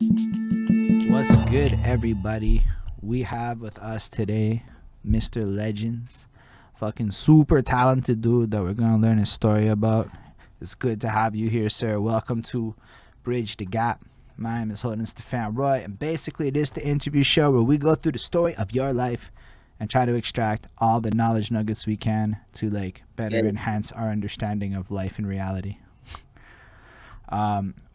What's good, everybody? We have with us today Mr. Legendz, fucking super talented dude that we're gonna learn his story about. It's good to have you here, sir. Welcome to Bridge the Gap. My name is Holden Stephan Roy, and basically, it is the interview show where we go through the story of your life and try to extract all the knowledge nuggets we can to like better And enhance our understanding of life and reality.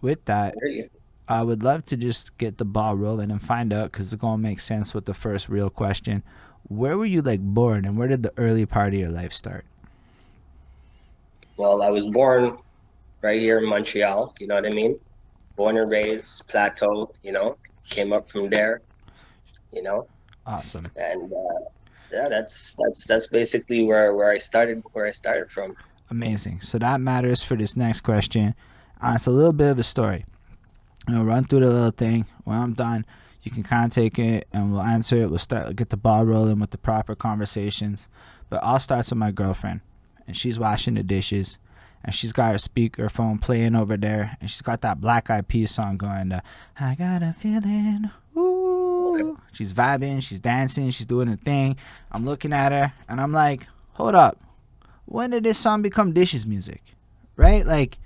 With that, hear you. I would love to just get the ball rolling and find out because it's gonna make sense with the first real question. Where were you like born, and where did the early part of your life start? Well, I was born right here in Montreal, you know what I mean? Born and raised, Plateau, came up from there, you know, Awesome, and yeah, that's basically where I started from. amazing. So that matters for this next question. It's a little bit of a story. Run through the little thing. When I'm done, you can kind of take it and we'll answer it. We'll start get the ball rolling with the proper conversations. But I'll start with my girlfriend, and she's washing the dishes, and she's got her speakerphone playing over there, and she's got that Black Eyed Peas song going. I got a feeling. Okay. Ooh. She's vibing. She's dancing. She's doing her thing. I'm looking at her, and I'm like, hold up. When did this song become dishes music? Right? Like,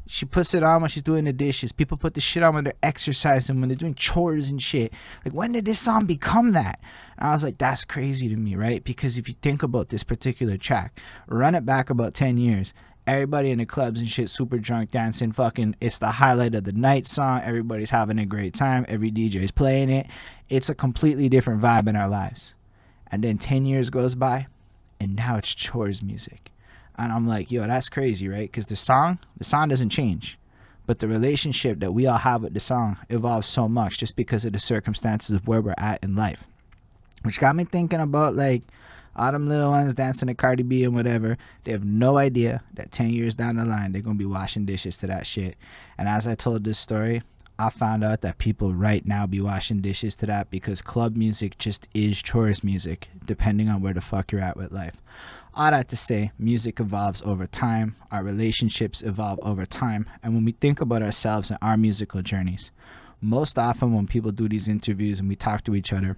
she puts it on when she's doing the dishes. People put this shit on when they're exercising, when they're doing chores and shit. Like, when did this song become that? And I was like, that's crazy to me, right? Because if you think about this particular track, run it back about 10 years. Everybody in the clubs and shit, super drunk, dancing, fucking, it's the highlight of the night song. Everybody's having a great time. Every DJ's playing it. It's a completely different vibe in our lives. And then 10 years goes by, and now it's chores music. And I'm like, yo, that's crazy, right? Because the song doesn't change, but the relationship that we all have with the song evolves so much just because of the circumstances of where we're at in life, which got me thinking about like all them little ones dancing to Cardi B and whatever. They have no idea that 10 years down the line they're gonna be washing dishes to that shit. And as I told this story, I found out that people right now be washing dishes to that because club music just is chores music, depending on where the fuck you're at with life. All that to say, music evolves over time, our relationships evolve over time, and when we think about ourselves and our musical journeys, most often when people do these interviews and we talk to each other,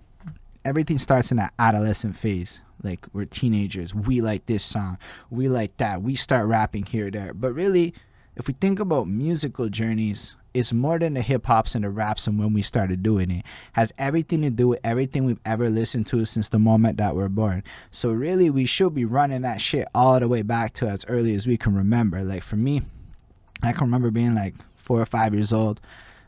everything starts in that adolescent phase. Like, we're teenagers, we like this song, we like that, we start rapping here or there. But really, if we think about musical journeys, it's more than the hip hops and the raps and when we started doing it. Has everything to do with everything we've ever listened to since the moment that we're born. So really, we should be running that shit all the way back to as early as we can remember. Like for me, I can remember being like 4 or 5 years old.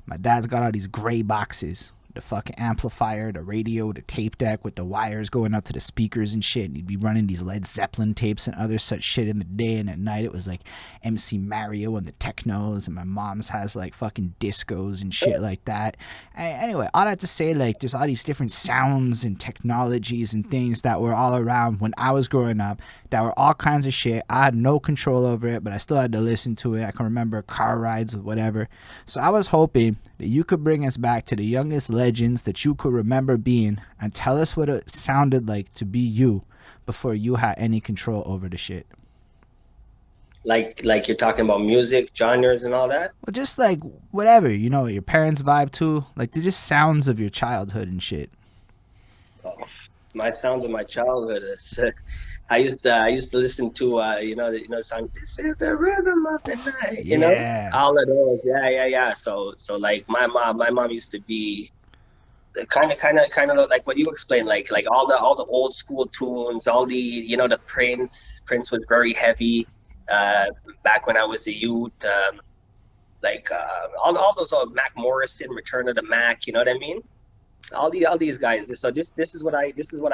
My dad's got all these gray boxes, the fucking amplifier, the radio, the tape deck with the wires going up to the speakers and shit. And he'd be running these Led Zeppelin tapes and other such shit in the day, and at night it was like MC Mario and the technos, and my mom's has like fucking discos and shit like that. Anyway, all that to say, like, there's all these different sounds and technologies and things that were all around when I was growing up that were all kinds of shit. I had no control over it, but I still had to listen to it. I can remember car rides with whatever. So I was hoping that you could bring us back to the youngest legends that you could remember being and tell us what it sounded like to be you before you had any control over the shit. Like you're talking about music, genres and all that. Well, just like whatever, your parents vibe to, like the just sounds of your childhood and shit. Oh, my sounds of my childhood is I used to listen to the song "This Is the Rhythm of the Night," Yeah. all of those. Yeah. So like my mom used to be kind of like what you explained, like all the old school tunes, all the Prince was very heavy uh back when I was a youth. Like all those Mac Morrison, Return of the Mac, you know what I mean? All these guys. So this is what I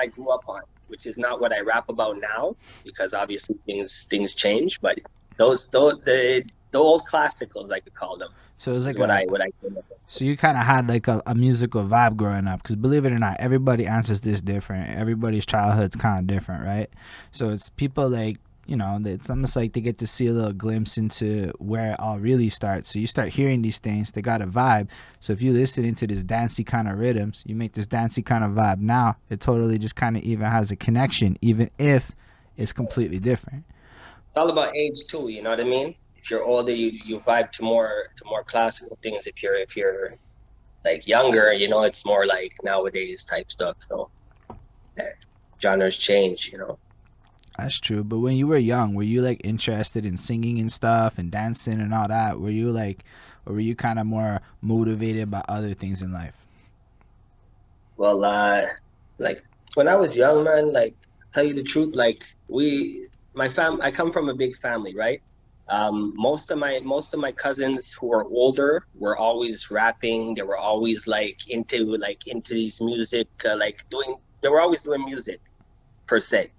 grew up on, which is not what I rap about now because obviously things change. But the old classicals, I could call them, So it was is like what a. I came up with. So you kind of had like a musical vibe growing up, because believe it or not, everybody answers this different. Everybody's childhood's kind of different, right? So it's people like, it's almost like they get to see a little glimpse into where it all really starts. So you start hearing these things, they got a vibe. So if you listen into this dancey kind of rhythms, you make this dancey kind of vibe. Now it totally just kind of even has a connection, even if it's completely different. It's all about age too, you know what I mean? If you're older, you vibe to more classical things. If you're Like younger, you know, it's more like nowadays type stuff. So eh, genres change, you know. That's true. But when you were young, were you like interested in singing and stuff and dancing and all that? Were you like, or were you kind of more motivated by other things in life? Well, like when I was young, man, like tell you the truth, like I come from a big family, right? Most of my cousins who are older were always rapping. They were always into these music, they were always doing music per se.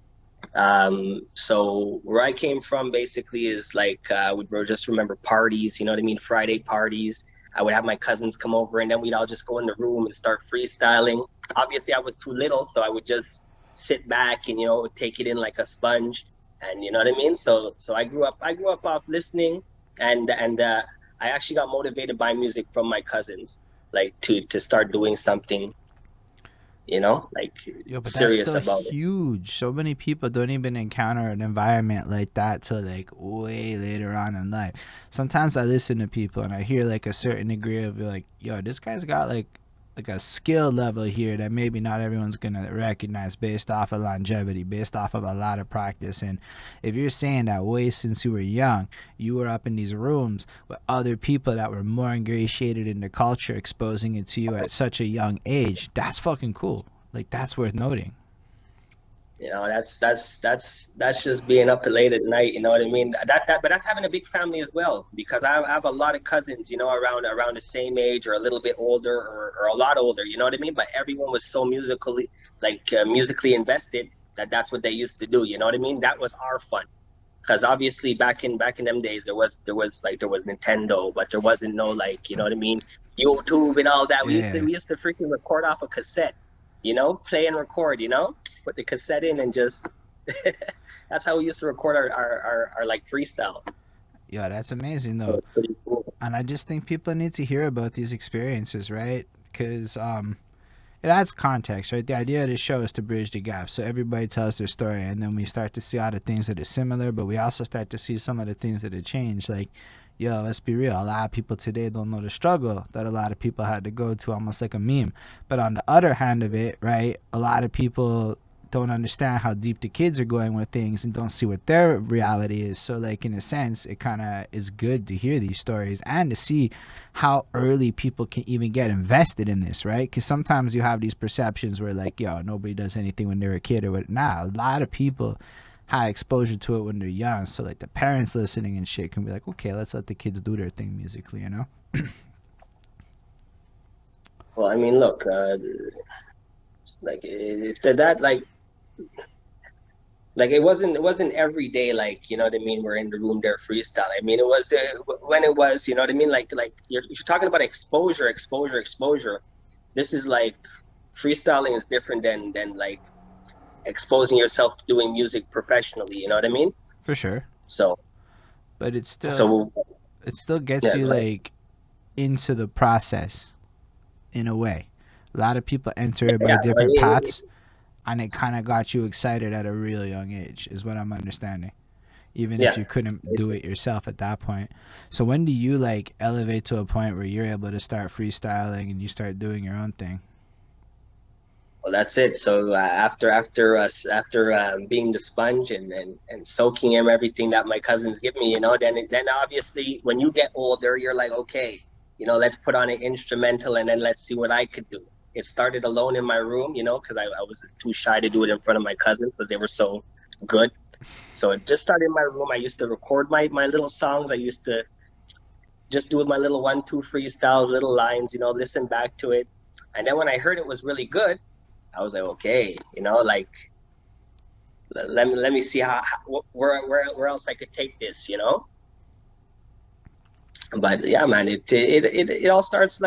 So where I came from basically is we would just remember parties, you know what I mean? Friday parties. I would have my cousins come over and then we'd all just go in the room and start freestyling. Obviously, I was too little, so I would just sit back and, take it in like a sponge. And you know what I mean? So I grew up off listening and I actually got motivated by music from my cousins, like to start doing something, like Yo, but that's serious still about it. huge. So many people don't even encounter an environment like that till like way later on in life. Sometimes I listen to people and I hear like a certain degree of like, yo, this guy's got like a skill level here that maybe not everyone's gonna recognize based off of longevity, based off of a lot of practice. And if you're saying that way since you were young, you were up in these rooms with other people that were more ingratiated in the culture, exposing it to you at such a young age, that's fucking cool. Like that's worth noting. That's just being up late at night. You know what I mean? But that's having a big family as well, because I have a lot of cousins, around the same age or a little bit older or a lot older. You know what I mean? But everyone was so musically invested that's what they used to do. You know what I mean? That was our fun. Because obviously back in them days there was Nintendo, but there wasn't no, you know what I mean, YouTube and all that. We used to Yeah. we used to freaking record off a cassette, play and record, put the cassette in and just that's how we used to record our like freestyles. Yeah, that's amazing So though. it's pretty cool. And I just think people need to hear about these experiences, right? Because it adds context, right? The idea of this show is to bridge the gap. So everybody tells their story, and then we start to see all the things that are similar, but we also start to see some of the things that have changed. Like, yo, let's be real. A lot of people today don't know the struggle that a lot of people had to go to, almost like a meme. But on the other hand of it, right, a lot of people don't understand how deep the kids are going with things and don't see what their reality is. So, like, in a sense, it kind of is good to hear these stories and to see how early people can even get invested in this, right? Because sometimes you have these perceptions where, like, yo, nobody does anything when they're a kid or what. Nah, a lot of people had exposure to it when they're young. So, like, the parents listening and shit can be like, okay, let's let the kids do their thing musically, you know? Well, I mean, look, that it wasn't every day, you know what I mean, we're in the room there freestyle. I mean, it was when it was, you know what I mean, you're talking about exposure. This is like freestyling is different than like exposing yourself to doing music professionally, you know what I mean? For sure. So But so it still gets yeah, you, go ahead. like, into the process in a way. A lot of people enter it by Yeah, I different mean, paths, and it kind of got you excited at a real young age, is what I'm understanding. Even if yeah. you couldn't It's do it yourself at that point. So when do you like elevate to a point where you're able to start freestyling and you start doing your own thing? Well, that's it. So after being the sponge and soaking in everything that my cousins give me, then obviously when you get older, you're like, okay, let's put on an instrumental and then let's see what I could do. It started alone in my room, because I was too shy to do it in front of my cousins because they were so good. So it just started in my room. I used to record my little songs. I used to just do my little 1, 2 freestyles, little lines, listen back to it. And then when I heard it was really good, I was like, okay, let me see where else I could take this. But yeah, man, it all starts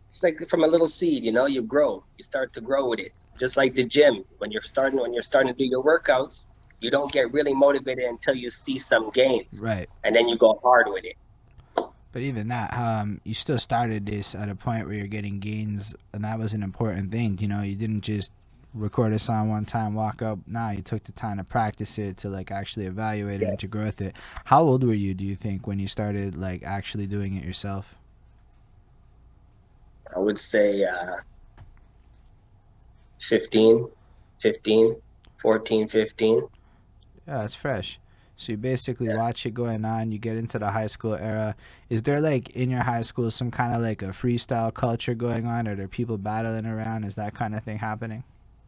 it's like from a little seed, you grow, you start to grow with it. Just like the gym, when you're starting to do your workouts, you don't get really motivated until you see some gains, Right. and then you go hard with it. But even that, you still started this at a point where you're getting gains, and that was an important thing. You know, you didn't just record a song one time, walk up. Nah, you took the time to practice it, to like actually evaluate it Yeah. and to grow with it. How old were you, do you think, when you started like actually doing it yourself? I would say 15, 15, 14, 15. Yeah, it's fresh. So you basically Yeah. watch it going on. You get into the high school era. Is there like in your high school some kind of like a freestyle culture going on? Are there people battling around? Is that kind of thing happening?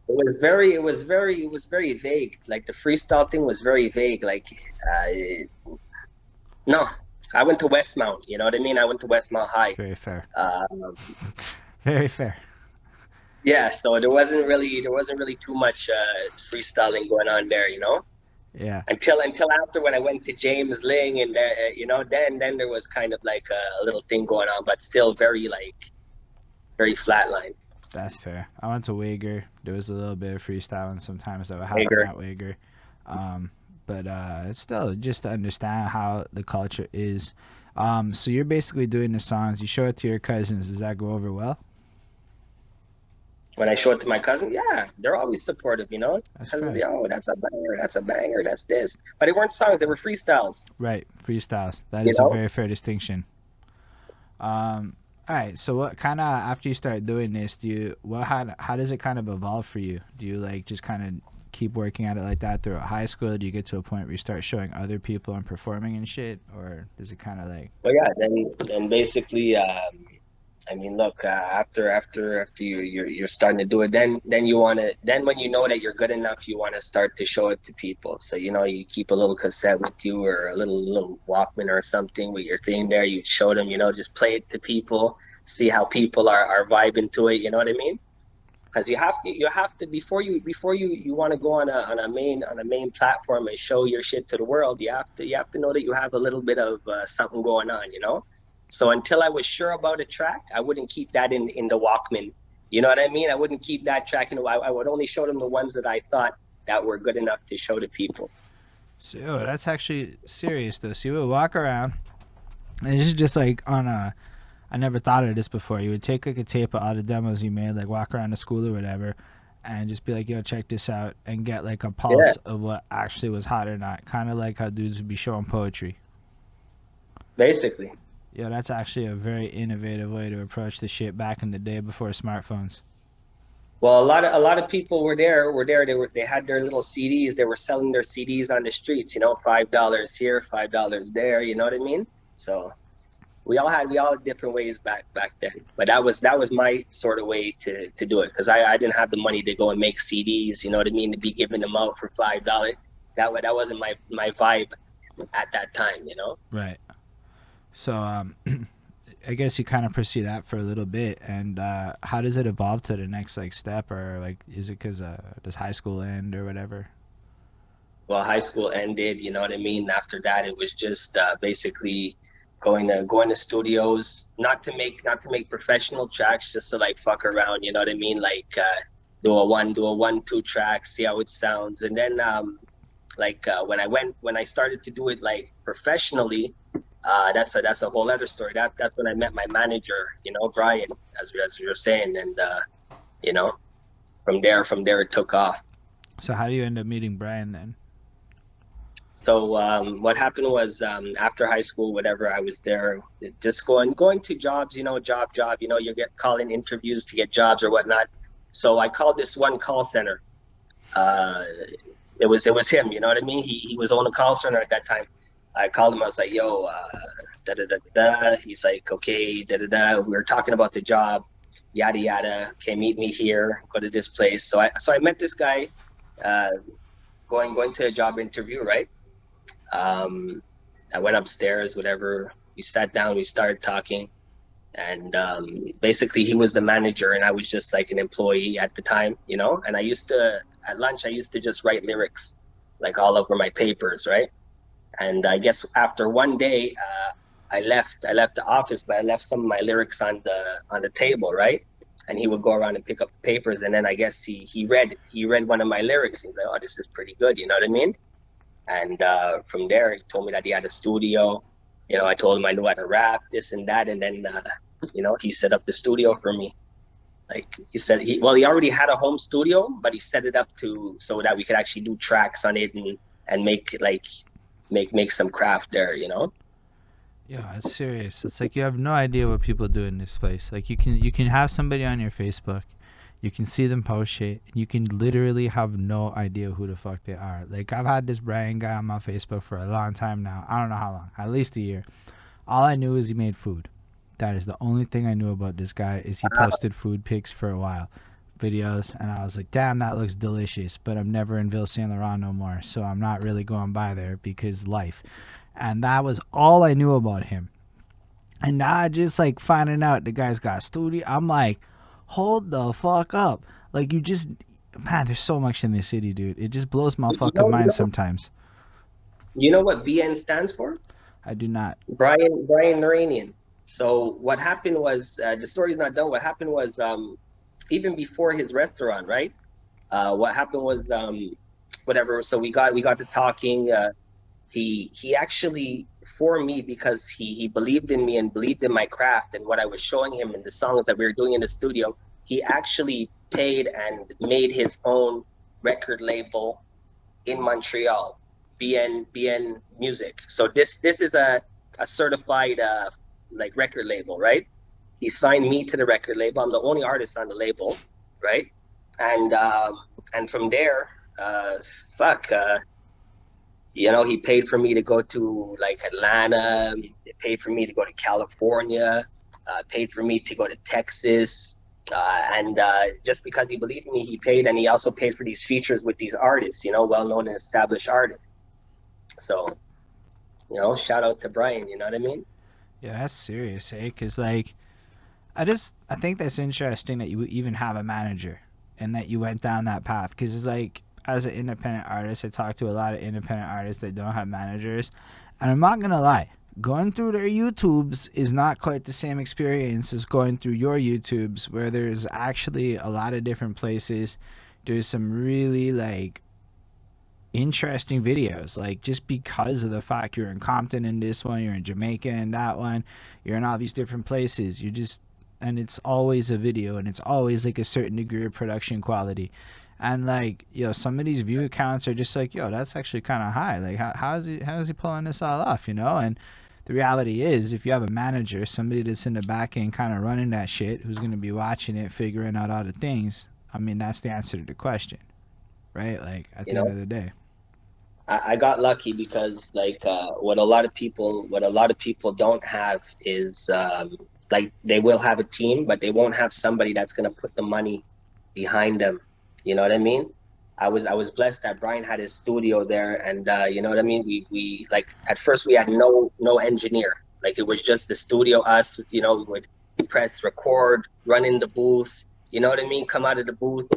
It was very vague. Like the freestyle thing was very vague. Like, no, I went to Westmount. You know what I mean? I went to Westmount High. Very fair. Uh, Very fair. yeah, so there wasn't really too much freestyling going on there. You know, Yeah, until after when I went to James Ling and there, you know, then there was kind of like a little thing going on, but still very like very flatline. that's fair. I went to Wager. There was a little bit of freestyling sometimes that would happen Bigger. at Wager. Um, but it's still just to understand how the culture is. So you're basically doing the songs. You show it to your cousins. Does that go over well? When I show it to my cousin, yeah, they're always supportive, you know. That's Cousins, fresh. yo, that's a banger, that's this. But they weren't songs, they were freestyles, Right, freestyles. That you is a know. very fair distinction. All right. So what kind of after you start doing this, do you what how does it kind of evolve for you? Do you like just kind of keep working at it like that throughout high school? Do you get to a point where you start showing other people and performing and shit, or does it kind of like But yeah, then basically, I mean, look, after you're starting to do it, then you want to then when you know that you're good enough, you want to start to show it to people. So you know, you keep a little cassette with you or a little Walkman or something with your thing there. You show them, you know, just play it to people, see how people are vibing to it. You know what I mean? Because you have to before you want to go on a main platform and show your shit to the world, you have to know that you have a little bit of something going on, you know. So until I was sure about a track, I wouldn't keep that in the Walkman. You know what I mean? I wouldn't keep that track in. I would only show them the ones that I thought that were good enough to show to people. so? Oh, that's actually serious though. So you would walk around, and this is just like on a. I never thought of this before. You would take like a tape of all the demos you made, like walk around the school or whatever, and just be like, "Yo, check this out," and get like a Yeah, pulse of what actually was hot or not. Kind of like how dudes would be showing poetry. basically. Yo, that's actually a very innovative way to approach the shit back in the day before smartphones. Well, a lot of people were there. They had their little CDs. They were selling their CDs on the streets. You know, $5 here, $5 there. You know what I mean? So we all had different ways back then. But that was my sort of way to do it because I didn't have the money to go and make CDs. You know what I mean? To be giving them out for $5. That wasn't my vibe at that time. You know. Right. So, I guess you kind of pursue that for a little bit, and how does it evolve to the next like step, or like is it because does high school end or whatever? Well, high school ended, you know what I mean? After that, it was just basically going to studios, not to make professional tracks, just to like fuck around, you know what I mean? Like do a one two track, see how it sounds, and then when I started to do it like professionally, that's a whole other story. That's when I met my manager, you know, Brian, as you were saying, and you know, from there it took off. So how do you end up meeting Brian then? So what happened was after high school, whatever, I was there just going to jobs, you know, job, you know, you get calling interviews to get jobs or whatnot. So I called this one call center. Uh, it was him, you know what I mean? He was on a call center at that time. I called him. I was like, "Yo, da da da da." He's like, "Okay, da da da." We were talking about the job, yada yada. Okay, meet me here. Go to this place. So I met this guy, uh, going to a job interview, right? Um, I went upstairs, whatever. We sat down, we started talking, and basically he was the manager, and I was just like an employee at the time, you know. And I used to at lunch, I used to just write lyrics, like all over my papers, right? And I guess after one day, I left the office, but I left some of my lyrics on the table, right? And he would go around and pick up papers, and then I guess he read one of my lyrics. He's like, "Oh, this is pretty good," you know what I mean? And from there, he told me that he had a studio. You know, I told him I knew how to rap, this and that, and then you know, he set up the studio for me. Like he said, he already had a home studio, but he set it up to so that we could actually do tracks on it and make like make some craft there. You know. Yeah, it's serious. It's like you have no idea what people do in this place. Like you can have somebody on your Facebook, you can see them post shit, and you can literally have no idea who the fuck they are. Like I've had this Brian guy on my Facebook for a long time now. I don't know how long, at least a year. All I knew is he made food. That is the only thing I knew about this guy. Is he posted food pics for a while, videos, and I was like, damn, that looks delicious. But I'm never in Ville Saint Laurent no more, so I'm not really going by there because life. And that was all I knew about him. And now I just like finding out the guy's got a studio. I'm like, hold the fuck up. Like you just, man, there's so much in this city, dude. It just blows my You fucking know, you mind know, sometimes. you know what BN stands for? I do not. Brian Noranian. So what happened was the story's not done. What happened was even before his restaurant, right? What happened was whatever. So we got to talking. He actually for me because he believed in me and believed in my craft and what I was showing him in the songs that we were doing in the studio. He actually paid and made his own record label in Montreal, BN Music. So this is a certified like record label, right? He signed me to the record label. I'm the only artist on the label, right? And and from there, fuck, he paid for me to go to like Atlanta. He paid for me to go to California. Paid for me to go to Texas. And just because he believed in me, he paid, and he also paid for these features with these artists, well-known and established artists. So, shout out to Brian. You know what I mean? Yeah, that's serious, eh? Cause like I think that's interesting that you even have a manager and that you went down that path. Cause it's like as an independent artist, I talk to a lot of independent artists that don't have managers, and I'm not gonna lie. Going through their YouTubes is not quite the same experience as going through your YouTubes, where there's actually a lot of different places. There's some really like interesting videos, like just because of the fact you're in Compton in this one, you're in Jamaica in that one, you're in all these different places. You just, and it's always a video, and it's always like a certain degree of production quality. And like, some of these view accounts are just like, that's actually kind of high. Like, how is he pulling this all off? And the reality is, if you have a manager, somebody that's in the back end kind of running that shit, who's going to be watching it, figuring out all the things, I mean, that's the answer to the question, right? Like, at You the end of know, the day. I got lucky because like what a lot of people don't have is like they will have a team, but they won't have somebody that's gonna put the money behind them. You know what I mean? I was blessed that Brian had his studio there, and you know what I mean. We like at first we had no engineer. Like it was just the studio, us. We would press record, run in the booth. You know what I mean? Come out of the booth,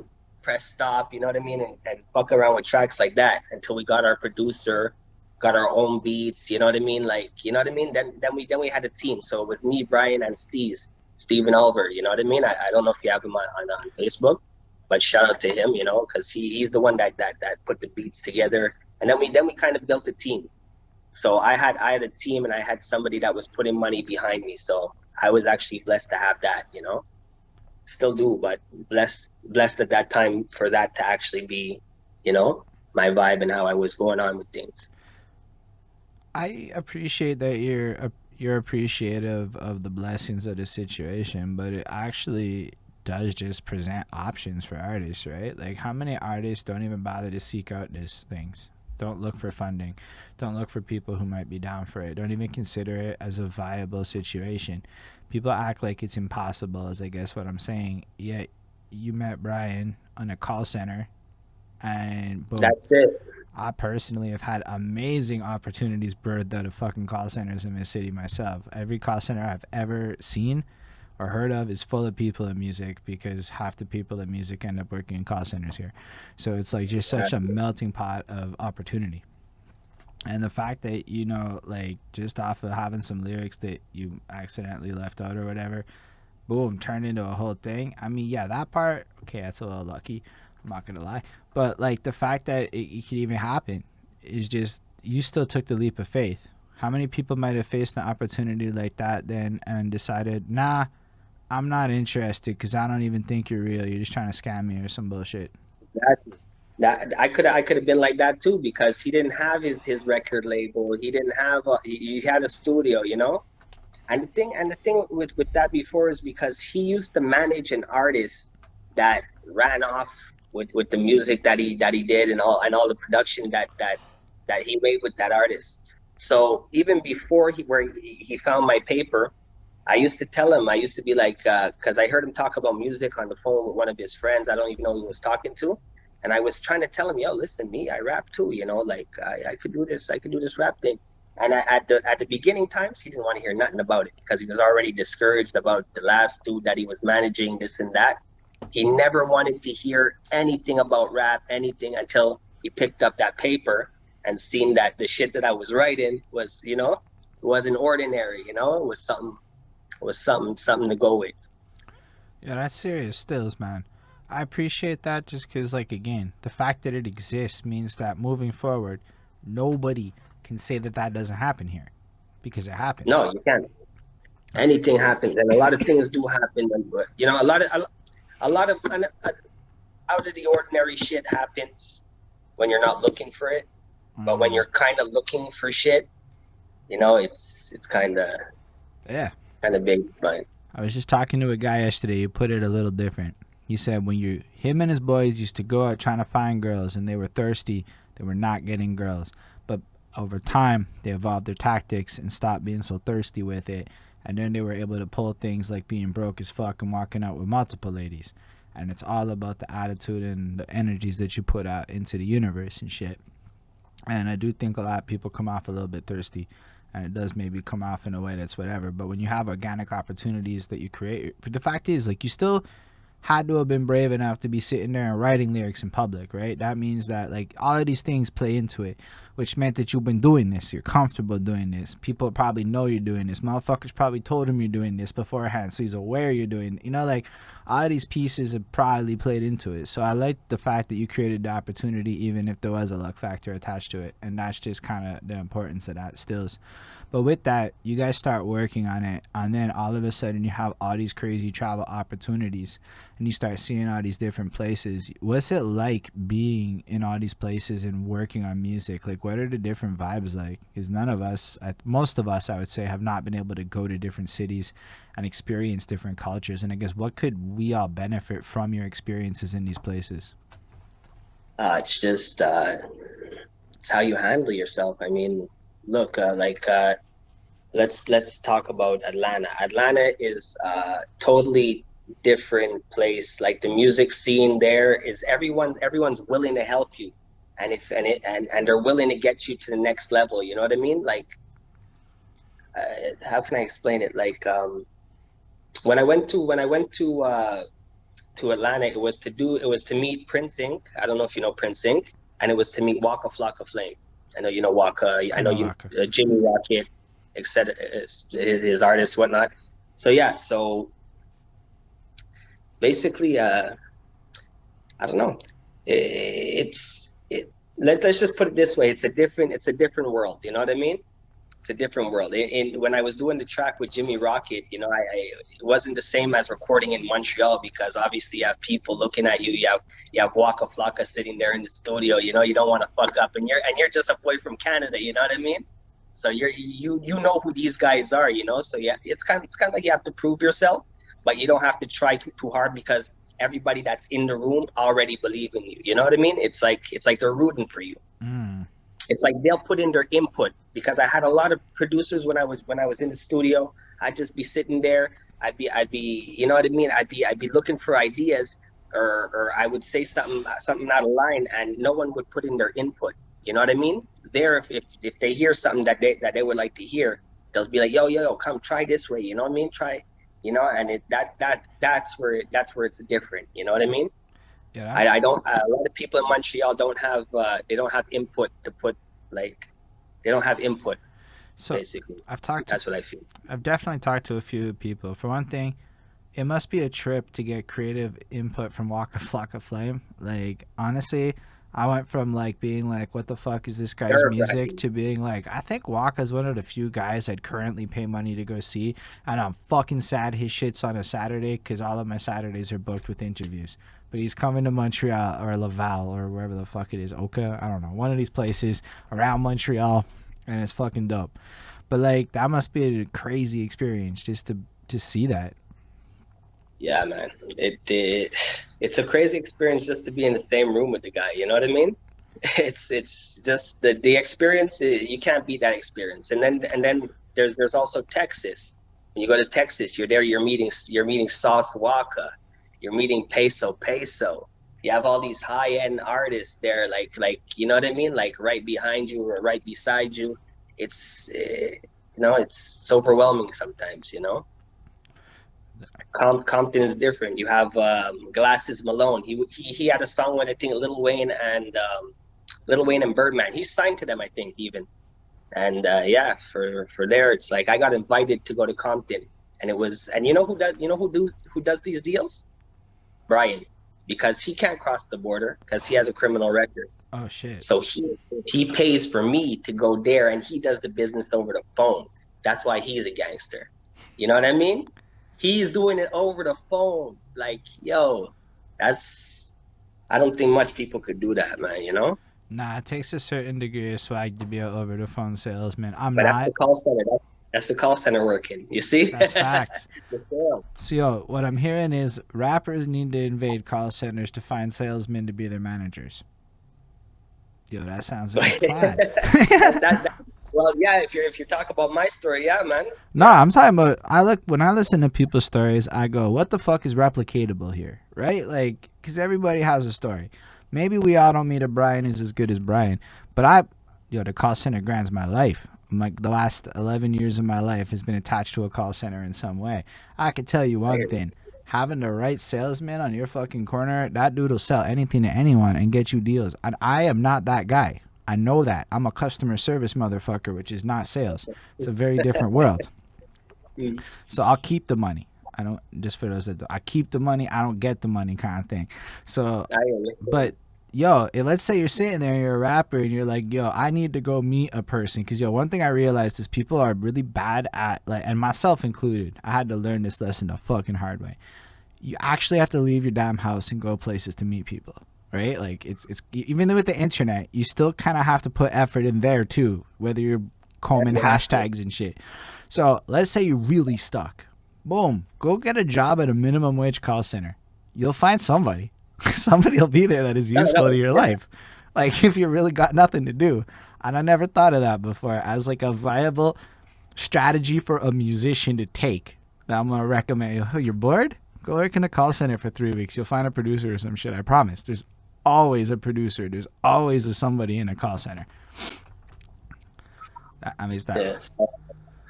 press stop. You know what I mean? And fuck around with tracks like that until we got our producer, got our own beats. You know what I mean? Like you know what I mean? Then we had a team. So it was me, Brian, and Steven Albert. You know what I mean? I don't know if you have him on Facebook, but shout out to him, because he's the one that put the beats together, and then we kind of built a team. So I had a team, and I had somebody that was putting money behind me. So I was actually blessed to have that, still do, but blessed at that time for that to actually be, you know, my vibe and how I was going on with things. I appreciate that you're appreciative of the blessings of the situation, but it actually does just present options for artists, right? Like how many artists don't even bother to seek out these things? Don't look for funding. Don't look for people who might be down for it. Don't even consider it as a viable situation. People act like it's impossible, is I guess what I'm saying. Yet you met Brian on a call center and boom, That's it. I personally have had amazing opportunities birthed out of fucking call centers in this city myself. Every call center I've ever seen or heard of is full of people in music because half the people in music end up working in call centers here. So it's like just such a melting pot of opportunity. And the fact that, like just off of having some lyrics that you accidentally left out or whatever, boom, turned into a whole thing. I mean, yeah, that part, okay, that's a little lucky. I'm not gonna lie, but like the fact that it could even happen is just you still took the leap of faith. How many people might have faced an opportunity like that then and decided, nah, I'm not interested because I don't even think you're real. You're just trying to scam me or some bullshit. Exactly. That I could have been like that too, because he didn't have his record label. He didn't have he had a studio, you know. And the thing with that before is because he used to manage an artist that ran off with the music that he did and all the production that he made with that artist. So even before he found my paper, I used to tell him, I used to be like, because I heard him talk about music on the phone with one of his friends. I don't even know who he was talking to. And I was trying to tell him, yo, listen, me, I rap too, you know, like I could do this rap thing. And at the beginning times, he didn't want to hear nothing about it because he was already discouraged about the last dude that he was managing, this and that. He never wanted to hear anything about rap, anything until he picked up that paper and seen that the shit that I was writing was, you know, it wasn't ordinary, you know, it was something to go with. Yeah, that's serious stills, man. I appreciate that just because, like, again, the fact that it exists means that moving forward, nobody can say that that doesn't happen here because it happened. No, you can't. Anything happens, and a lot of things do happen, but you know, a lot of out of the ordinary shit happens when you're not looking for it. But when Mm, you're kind of looking for shit, you know, it's yeah. kind of big. But I was just talking to a guy yesterday who put it a little different. He said him and his boys used to go out trying to find girls and they were thirsty, they were not getting girls. But over time, they evolved their tactics and stopped being so thirsty with it. And then they were able to pull things like being broke as fuck and walking out with multiple ladies. And it's all about the attitude and the energies that you put out into the universe and shit. And I do think a lot of people come off a little bit thirsty, and it does maybe come off in a way that's whatever. But when you have organic opportunities that you create, the fact is, like, you still had to have been brave enough to be sitting there and writing lyrics in public, right? That means that, like, all of these things play into it, which meant that you've been doing this. You're comfortable doing this. People probably know you're doing this. Motherfuckers probably told him you're doing this beforehand, so he's aware you're doing, you know, like, all of these pieces have probably played into it. So I like the fact that you created the opportunity, even if there was a luck factor attached to it, and that's just kind of the importance of that stills. But with that, you guys start working on it, and then all of a sudden you have all these crazy travel opportunities, and you start seeing all these different places. What's it like being in all these places and working on music? Like, what are the different vibes like? Because none of us, most of us, I would say, have not been able to go to different cities and experience different cultures. And I guess what could we all benefit from your experiences in these places? it's just it's how you handle yourself. I mean, look, let's talk about Atlanta. Atlanta is a totally different place. Like the music scene there is everyone's willing to help you, and if and they're willing to get you to the next level. You know what I mean? Like, how can I explain it? Like, when I went to Atlanta, it was to meet Prince Inc. I don't know if you know Prince Inc. And it was to meet Waka Flocka Flame. I know you know Waka. I I know know you Laka. Jimmy Rocket, etc. His artists, whatnot. So yeah, so basically, I don't know. It's it. Let's just put it this way: it's a different world. You know what I mean? It's a different world. When I was doing the track with Jimmy Rocket, you know, it wasn't the same as recording in Montreal because obviously you have people looking at you. You have Waka Flocka sitting there in the studio. You know, you don't want to fuck up, and you're just a boy from Canada. You know what I mean? So you know who these guys are. You know, so yeah, it's kind of like you have to prove yourself, but you don't have to try too hard because everybody that's in the room already believe in you. You know what I mean? It's like they're rooting for you. Mm. It's like they'll put in their input because I had a lot of producers when I was in the studio. I'd just be sitting there. I'd be you know what I mean. I'd be looking for ideas, or I would say something out of line, and no one would put in their input. You know what I mean? There, if they hear something that they would like to hear, they'll be like, yo, come try this way. You know what I mean? Try, you know, and that's where it's different. You know what I mean? Yeah, that, I don't. A lot of people in Montreal don't have. They don't have input to put like. They don't have input. so Basically, I've talked to, that's what I feel. I've definitely talked to a few people. For one thing, it must be a trip to get creative input from Waka Flocka Flame. Like, honestly, I went from like being like, what the fuck is this guy's nerve music, wracking. to being like, I think Waka's one of the few guys I'd currently pay money to go see, and I'm fucking sad his shit's on a Saturday because all of my Saturdays are booked with interviews. But he's coming to Montreal or Laval or wherever the fuck it is, Oka, I don't know, one of these places around Montreal, and it's fucking dope. But like that must be a crazy experience just to see that. Yeah, man. It's a crazy experience just to be in the same room with the guy. You know what I mean? It's just the experience. You can't beat that experience. And then there's also Texas. When you go to Texas, you're there. You're meeting Sauce Walka. You're meeting Peso Peso. You have all these high end artists there, like you know what I mean, like right behind you or right beside you. It's it's overwhelming sometimes. Compton is different. You have Glasses Malone. He had a song with I think Lil Wayne and Birdman. He's signed to them, I think, even. And yeah, for there, it's like I got invited to go to Compton, and it was, and who does these deals? Brian, because he can't cross the border because he has a criminal record. Oh shit. So he pays for me to go there, and he does the business over the phone. That's why he's a gangster. You know what I mean? He's doing it over the phone. Like, yo, I don't think much people could do that, man. Nah, it takes a certain degree of swag to be an over the phone salesman. I'm But that's not. the call center. That's the call center working. You see? That's facts. The sales. So, yo, what I'm hearing is rappers need to invade call centers to find salesmen to be their managers. Yo, that sounds like a plan. Well, yeah. If you talk about my story, yeah, man. Nah, I'm talking about. When I listen to people's stories, I go, "What the fuck is replicatable here?" Right? Like, because everybody has a story. Maybe we all don't meet a Brian who's as good as Brian, but the call center grind's my life. Like the last 11 years of my life has been attached to a call center in some way. I can tell you one thing: having the right salesman on your fucking corner, that dude will sell anything to anyone and get you deals. And I am not that guy. I know that. I'm a customer service motherfucker, which is not sales. It's a very different world. So I'll keep the money. I don't, just for those I keep the money. I don't get the money, kind of thing. So, but yo, let's say you're sitting there, you're a rapper, and you're like, yo, I need to go meet a person. Because, yo, one thing I realized is people are really bad at, like, and myself included, I had to learn this lesson the fucking hard way. You actually have to leave your damn house and go places to meet people, right? Like, it's even with the internet, you still kind of have to put effort in there, too, whether you're combing hashtags and shit. So, let's say you're really stuck. Boom, go get a job at a minimum wage call center. You'll find somebody. Somebody will be there that is useful to your life. Like if you really got nothing to do. And I never thought of that before as like a viable strategy for a musician to take. That I'm going to recommend. Oh, you're bored? Go work in a call center for 3 weeks. You'll find a producer or some shit. I promise. There's always a producer. There's always somebody in a call center. I mean, it's that. Yeah.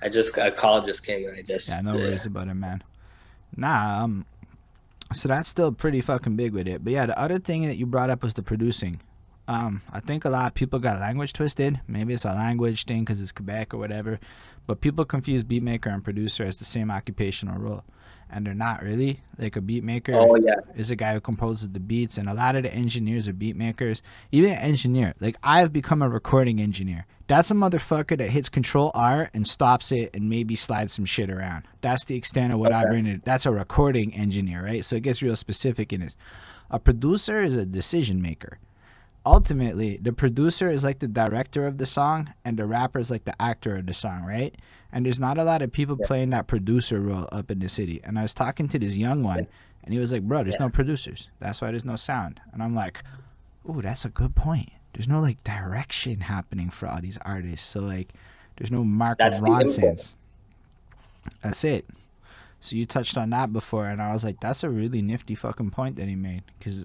A call just came and Yeah, no worries about it, man. Nah, so that's still pretty fucking big with it. But yeah, the other thing that you brought up was the producing. I think a lot of people got language twisted. Maybe it's a language thing because it's Quebec or whatever. But people confuse beatmaker and producer as the same occupational role. And they're not really. Like a beatmaker is a guy who composes the beats. And a lot of the engineers are beatmakers. Even an engineer. Like I've become a recording engineer. That's a motherfucker that hits Control R and stops it and maybe slides some shit around. That's the extent of what I've written. That's a recording engineer, right? So it gets real specific in this. A producer is a decision maker. Ultimately, the producer is like the director of the song and the rapper is like the actor of the song, right? And there's not a lot of people playing that producer role up in the city. And I was talking to this young one and he was like, bro, there's no producers. That's why there's no sound. And I'm like, ooh, that's a good point. There's no like direction happening for all these artists. So like there's no Mark Ronsons. That's it. So you touched on that before and I was like, that's a really nifty fucking point that he made. Because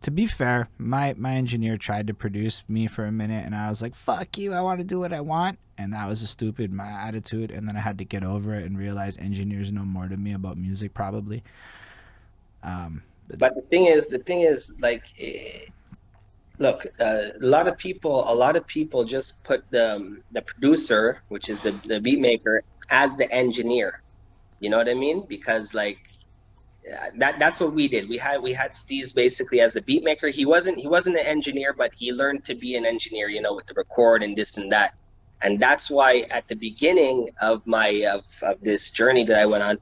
to be fair, my engineer tried to produce me for a minute and I was like, fuck you, I want to do what I want. And that was my attitude. And then I had to get over it and realize engineers know more than me about music probably. But the thing is like, look, a lot of people just put the producer, which is the beat maker, as the engineer. You know what I mean? Because like that's what we did. We had Steez basically as the beat maker. He wasn't an engineer, but he learned to be an engineer, with the record and this and that. And that's why at the beginning of of this journey that I went on,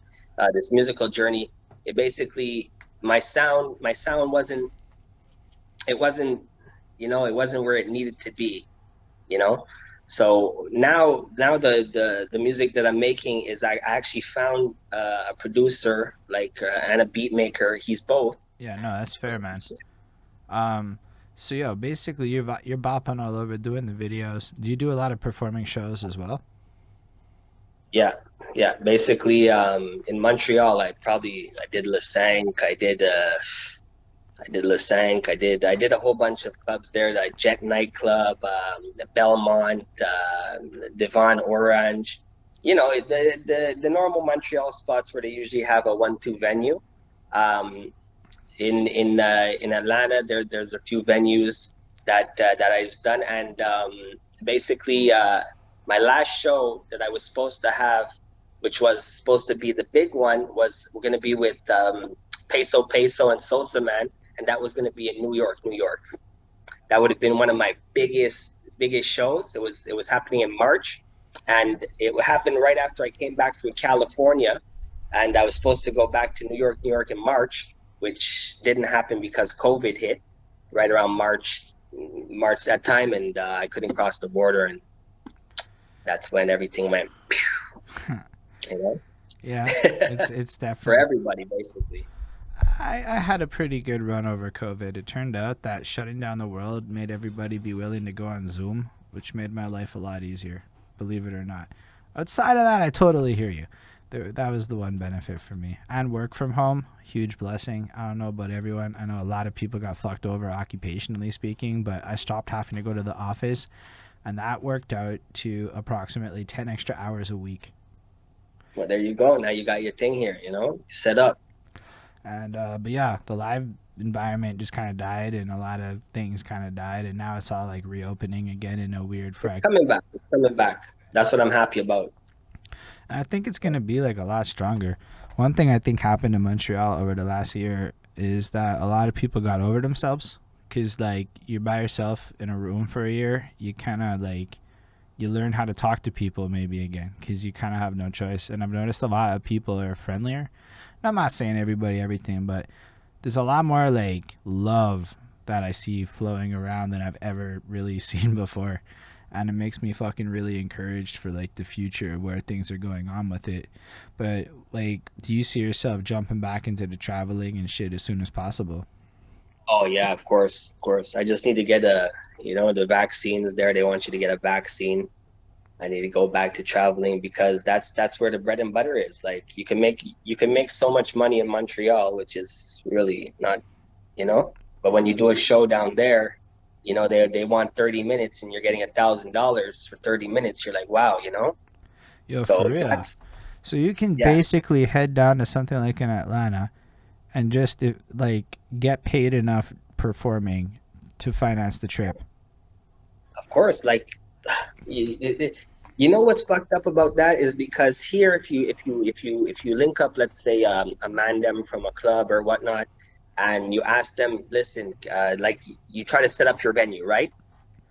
this musical journey, it basically my sound wasn't it wasn't where it needed to be, you know. So now the music that I'm making is I actually found a producer and a beat maker. He's both. Yeah, no, that's fair, man. Um, so yo, basically you're bopping all over doing the videos. Do you do a lot of performing shows as well? Yeah, yeah. Basically, in Montreal, I did Le Cinq, I did Le Cinq, I did a whole bunch of clubs there, the Jet nightclub, the Belmont, Devon Orange. The normal Montreal spots where they usually have a 1-2 venue. Um, in Atlanta, there's a few venues that I've done, and basically my last show that I was supposed to have, which was supposed to be the big one, was going to be with Peso Peso and Sosa Man, and that was going to be in New York, New York. That would have been one of my biggest shows. It was happening in March, and it happened right after I came back from California, and I was supposed to go back to New York in March, which didn't happen because COVID hit right around March that time, and I couldn't cross the border, and that's when everything went, you know, Yeah, it's for definitely. everybody basically. I had a pretty good run over COVID. It turned out that shutting down the world made everybody be willing to go on Zoom, which made my life a lot easier, believe it or not. Outside of that, I totally hear you. That was the one benefit for me. And work from home, huge blessing. I don't know about everyone. I know a lot of people got fucked over occupationally speaking, but I stopped having to go to the office, and that worked out to approximately 10 extra hours a week. Well, there you go. Now you got your thing here, set up. And but yeah, the live environment just kind of died, and a lot of things kind of died, and now it's all like reopening again in a weird It's frag. coming back. It's coming back. That's what I'm happy about. I think it's gonna be like a lot stronger. One thing I think happened in Montreal over the last year is that a lot of people got over themselves, because like you're by yourself in a room for a year, you kind of like you learn how to talk to people maybe again, because you kind of have no choice. And I've noticed a lot of people are friendlier. And I'm not saying everybody everything, but there's a lot more like love that I see flowing around than I've ever really seen before. And it makes me fucking really encouraged for like the future where things are going on with it. But like, do you see yourself jumping back into the traveling and shit as soon as possible? Oh yeah, of course, of course. I just need to get the vaccine is there. They want you to get a vaccine. I need to go back to traveling because that's where the bread and butter is. Like you can make so much money in Montreal, which is really not, but when you do a show down there, they want 30 minutes and you're getting $1,000 for 30 minutes. You're like, wow, Yo, for So real. that's So you can yeah, basically head down to something like in Atlanta and just like get paid enough performing to finance the trip. of course. Like you know what's fucked up about that is because here, if you link up, let's say a mandem from a club or whatnot, and you ask them, listen, like you try to set up your venue, right?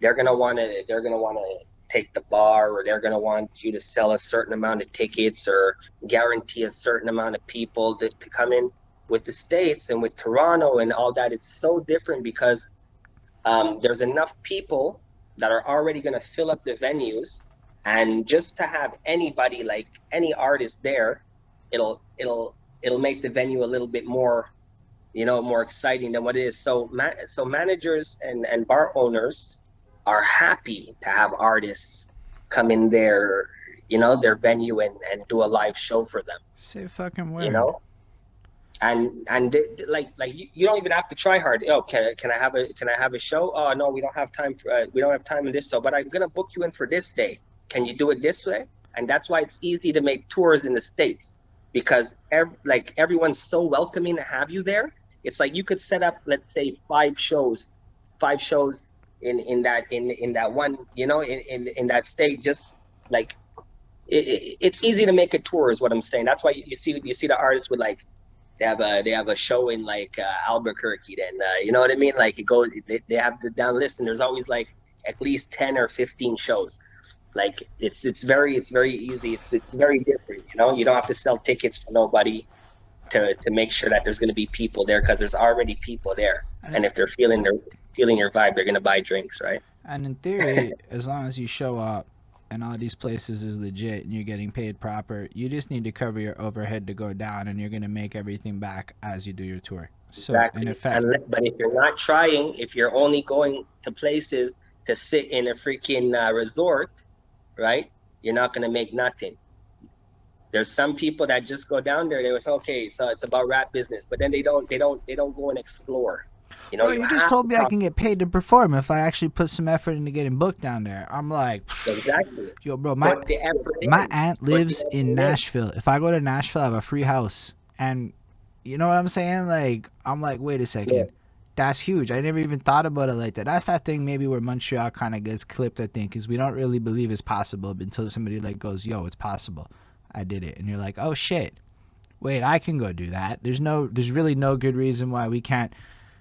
They're gonna wanna take the bar, or they're gonna want you to sell a certain amount of tickets or guarantee a certain amount of people to come in. With the States and with Toronto and all that, it's so different because there's enough people that are already going to fill up the venues, and just to have anybody, like any artist there, it'll make the venue a little bit more, more exciting than what it is. So managers and bar owners are happy to have artists come in their venue and do a live show for them, Say fucking you word. know like you don't even have to try hard. Oh, can I have a show? Oh no, we don't have time in this, so but I'm gonna book you in for this day. Can you do it this way? And that's why it's easy to make tours in the States, because everyone's so welcoming to have you there. It's like you could set up, let's say, five shows in that one, in that state. Just like it's easy to make a tour is what I'm saying. That's why you see the artists with like they have a show in like Albuquerque. Then you know what I mean? Like it goes, they have the down list, and there's always like at least 10 or 15 shows. Like it's very easy. It's very different. You know, you don't have to sell tickets for nobody to make sure that there's going to be people there because there's already people there. And And if they're feeling your vibe, they're going to buy drinks, right? And in theory, as long as you show up and all these places is legit and you're getting paid proper, you just need to cover your overhead to go down and you're going to make everything back as you do your tour. So, in Exactly. effect, But if you're not trying, if you're only going to places to sit in a freaking resort, right? You're not going to make nothing. There's some people that just go down there. They was okay, so it's about rap business, but then they don't go and explore. You know, bro, you you just have told to me I talk. can get paid to perform if I actually put some effort into getting booked down there. I'm like, Exactly. yo, bro, my Put the effort my in. aunt Put the lives in effort in. Nashville. If I go to Nashville, I have a free house. And you know what I'm saying? Like, I'm like, wait a Yeah. second. That's huge. I never even thought about it like that. That's that thing maybe where Montreal kind of gets clipped, I think, because we don't really believe it's possible until somebody like goes, yo, it's possible. I did it. And you're like, oh shit. Wait, I can go do that. There's really no good reason why we can't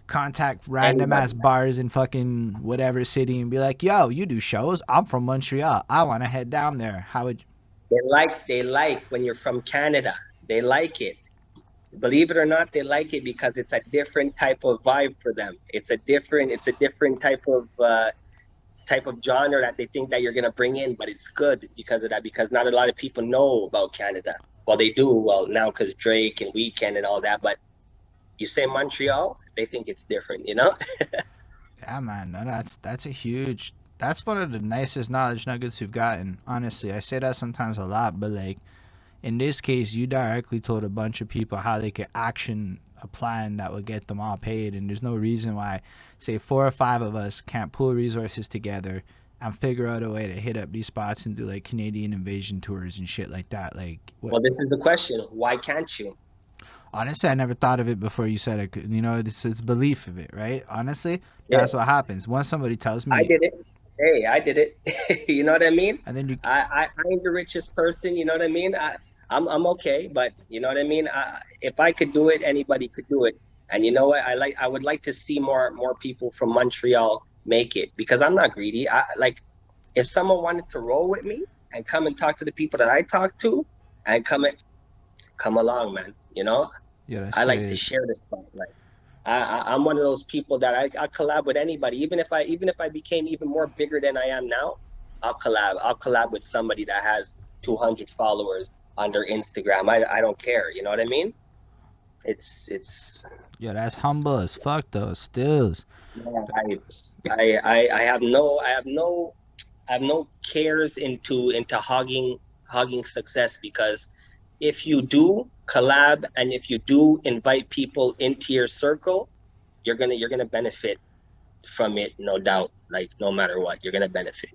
contact random Anybody. ass bars in fucking whatever city and be like, yo, you do shows? I'm from Montreal. I want to head down there. How would They like when you're from Canada. They like it. Believe it or not, they like it because it's a different type of vibe for them. It's a different type of genre that they think that you're gonna bring in, but it's good because of that. Because not a lot of people know about Canada. Well, they do well now because Drake and Weekend and all that. But you say Montreal, they think it's different. You know? Yeah, man, no, that's a huge. That's one of the nicest knowledge nuggets we've gotten. Honestly, I say that sometimes a lot, but like in this case, you directly told a bunch of people how they could action a plan that would get them all paid, and there's no reason why, say, 4 or 5 of us can't pool resources together and figure out a way to hit up these spots and do like Canadian invasion tours and shit like that. Like, what? Well, this is the question: why can't you? Honestly, I never thought of it before you said it. You know, it's belief of it, right? Honestly, Yeah, that's what happens. Once somebody tells I me, did it. Hey, I did it. You know what I mean? and then you, I ain't the richest person. You know what I mean? I'm okay, but you know what I mean. If I could do it, anybody could do it. And you know what? I would like to see more people from Montreal make it because I'm not greedy. I like if someone wanted to roll with me and come and talk to the people that I talk to, and come along, man. You know, yeah, that's I like to serious. share the spotlight. I'm one of those people that I collab with anybody. Even if I became even more bigger than I am now, I'll collab. I'll collab with somebody that has 200 followers on their Instagram. I don't care. You know what I mean? It's Yeah, that's humble as fuck though. Stills. yeah, I have no cares into hogging success because if you do collab and if you do invite people into your circle, you're gonna benefit from it, no doubt. Like no matter what, you're gonna benefit.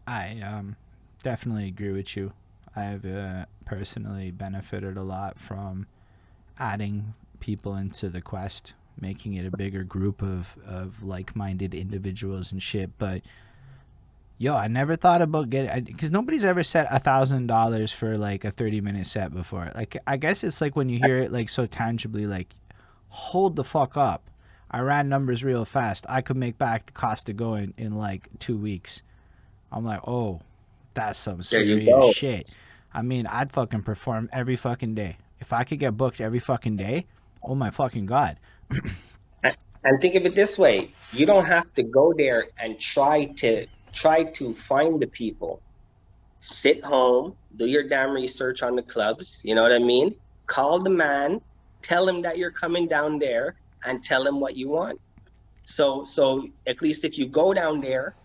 I definitely agree with you. I've personally benefited a lot from adding people into the quest, making it a bigger group of like-minded individuals and shit. But yo, I never thought about getting because nobody's ever set $1,000 for like a 30-minute set before. Like I guess it's like when you hear it like so tangibly, like hold the fuck up. I ran numbers real fast. I could make back the cost of going in like 2 weeks. I'm like, oh, that's some There you serious go. shit. I mean, I'd fucking perform every fucking day. If I could get booked every fucking day, oh my fucking god. And think of it this way: you don't have to go there and try to find the people. Sit home, do your damn research on the clubs. You know what I mean? Call the man, tell him that you're coming down there, and tell him what you want. So at least if you go down there,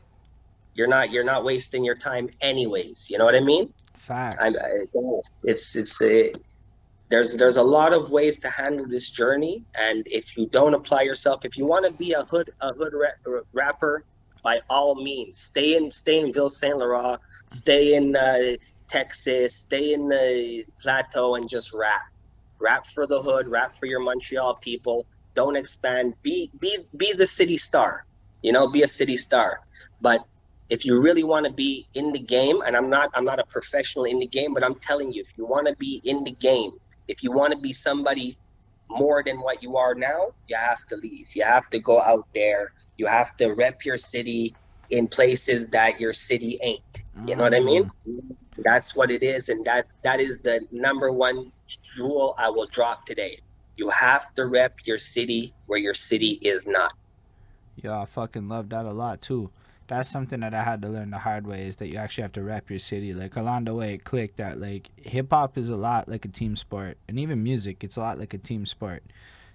you're not wasting your time anyways. You know what I mean? I'm, Facts. I, it's there's a lot of ways to handle this journey, and if you don't apply yourself, if you want to be a hood rapper, by all means, stay in Ville Saint Laurent, stay in Texas, stay in the plateau, and just rap for the hood, rap for your Montreal people. Don't expand. Be the city star. Be a city star. But if you really want to be in the game, and I'm not a professional in the game, but I'm telling you, if you want to be in the game, if you want to be somebody more than what you are now, you have to leave. You have to go out there. You have to rep your city in places that your city ain't. You know what I mean? Mm. That's what it is, and that is the number one jewel I will drop today. You have to rep your city where your city is not. Yo, I fucking love that a lot too. That's something that I had to learn the hard way is that you actually have to rep your city. Like along the way, it clicked that like hip hop is a lot like a team sport, and even music, it's a lot like a team sport.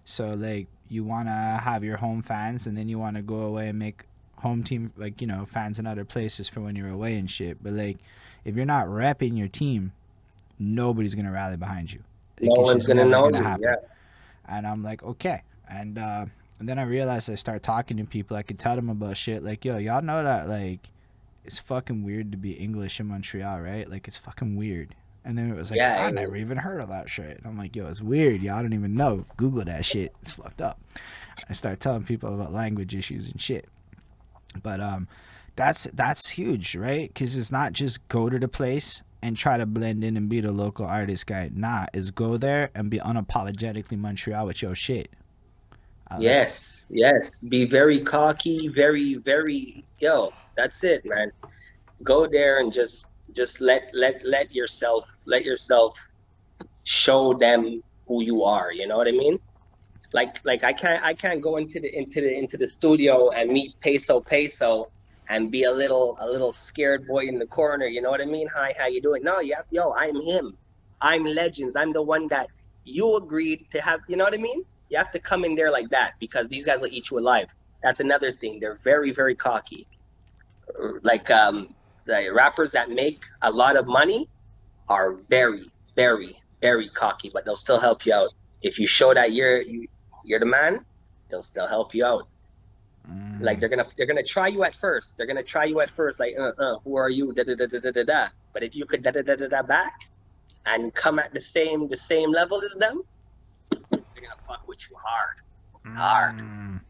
So like you wanna have your home fans, and then you wanna go away and make home team like fans in other places for when you're away and shit. But like if you're not repping your team, nobody's gonna rally behind you. No Like it's one's just gonna never know gonna you. Yeah. happen. And I'm like, okay. And then I realized I start talking to people. I could tell them about shit like, yo, y'all know that like it's fucking weird to be English in Montreal, right? Like it's fucking weird. And then it was like, I Yeah. never even heard of that shit. And I'm like, yo, it's weird. Y'all don't even know. Google that shit. It's fucked up. I start telling people about language issues and shit. But that's huge, right? Because it's not just go to the place and try to blend in and be the local artist guy. Nah, it's go there and be unapologetically Montreal with your shit. I like. Yes. Yes. Be very cocky, very, very, yo, that's it, man. Go there and just let yourself show them who you are. You know what I mean? Like I can't go into the studio and meet Peso and be a little scared boy in the corner. You know what I mean? Hi, how you doing? No, you have, yo, I'm him. I'm Legendz. I'm the one that you agreed to have. You know what I mean? You have to come in there like that because these guys will eat you alive. That's another thing. They're very, very cocky. Like the rappers that make a lot of money are very, very, very cocky, but they'll still help you out. If you show that you're the man, they'll still help you out. Like Mm. they're gonna try you at first. They're gonna try you at first, like who are you? Da da da da da da da. But if you could da da da da da back and come at the same level as them, they're gonna fuck with you hard, hard. Mm.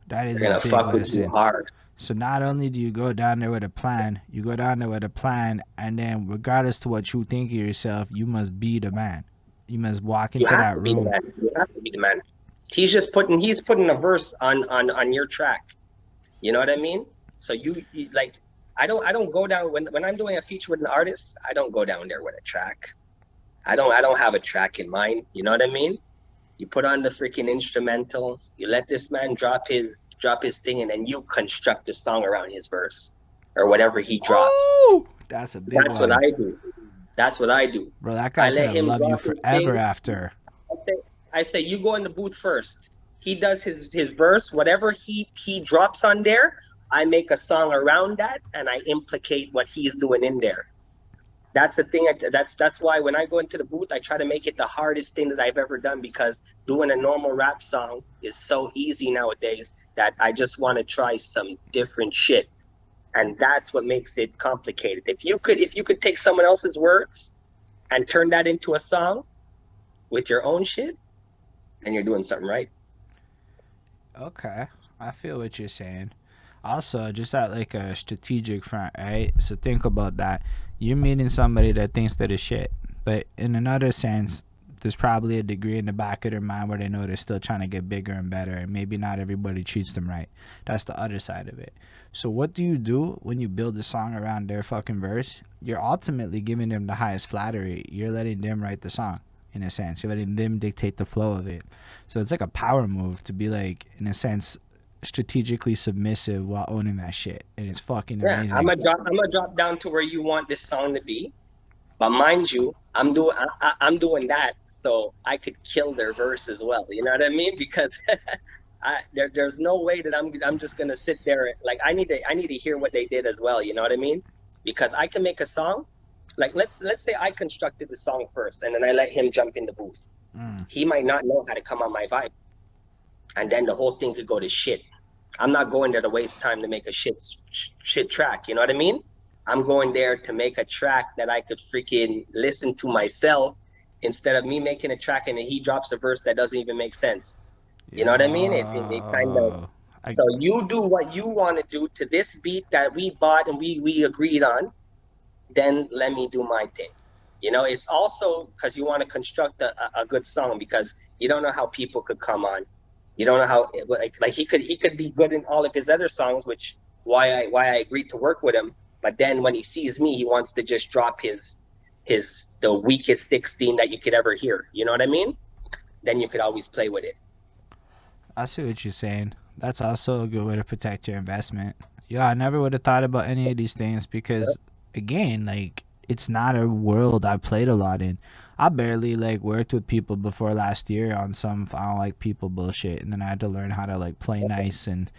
That They're is a gonna big fuck with you lesson. hard. So not only do you go down there with a plan, you go down there with a plan, and then regardless to what you think of yourself, you must be the man. You must walk You into have that to be the room. man. You have to be the man. He's putting a verse on your track. You know what I mean? So you like I don't go down when I'm doing a feature with an artist, I don't go down there with a track. I don't have a track in mind. You know what I mean? You put on the freaking instrumental, you let this man drop his thing, and then you construct the song around his verse or whatever he drops. Oh, that's a big That's what one, I do. That's what I do. bro. That I guy's let gonna him love you drop his forever thing. after. I say, I say, you go in the booth first. He does his verse, whatever he drops on there. I make a song around that, and I implicate what he's doing in there. That's the thing. That's why when I go into the booth, I try to make it the hardest thing that I've ever done because doing a normal rap song is so easy nowadays that I just want to try some different shit, and that's what makes it complicated. If you could take someone else's words and turn that into a song with your own shit, then you're doing something right. Okay, I feel what you're saying. Also, just at like a strategic front, right? So think about that. You're meeting somebody that thinks that is shit, but in another sense, there's probably a degree in the back of their mind where they know they're still trying to get bigger and better, and maybe not everybody treats them right. That's the other side of it. So what do you do when you build a song around their fucking verse? You're ultimately giving them the highest flattery. You're letting them write the song, in a sense. You're letting them dictate the flow of it. So it's like a power move to be like, in a sense, strategically submissive while owning that shit, and it's fucking Yeah, I'm amazing. gonna drop. I'm gonna drop down to where you want this song to be. But mind you, I'm doing that so I could kill their verse as well. You know what I mean? Because there's no way that I'm just gonna sit there. Like I need to hear what they did as well. You know what I mean? Because I can make a song. Like let's say I constructed the song first, and then I let him jump in the booth. Mm. He might not know how to come on my vibe, and then the whole thing could go to shit. I'm not going there to waste time to make a shit track. You know what I mean? I'm going there to make a track that I could freaking listen to myself instead of me making a track and then he drops a verse that doesn't even make sense. You know what I mean? It kind of, Yo, I so you do what you want to do to this beat that we bought and we agreed on, then let me do my thing. It's also because you want to construct a good song because You don't know how people could come on. You don't know how like he could be good in all of his other songs, which why I agreed to work with him. But then when he sees me, he wants to just drop his the weakest 16 that you could ever hear. You know what I mean? Then you could always play with it. I see what you're saying. That's also a good way to protect your investment. Yeah, I never would have thought about any of these things because, again, like it's not a world I played a lot in. I barely like worked with people before last year on some I don't like people bullshit, and then I had to learn how to like play nice and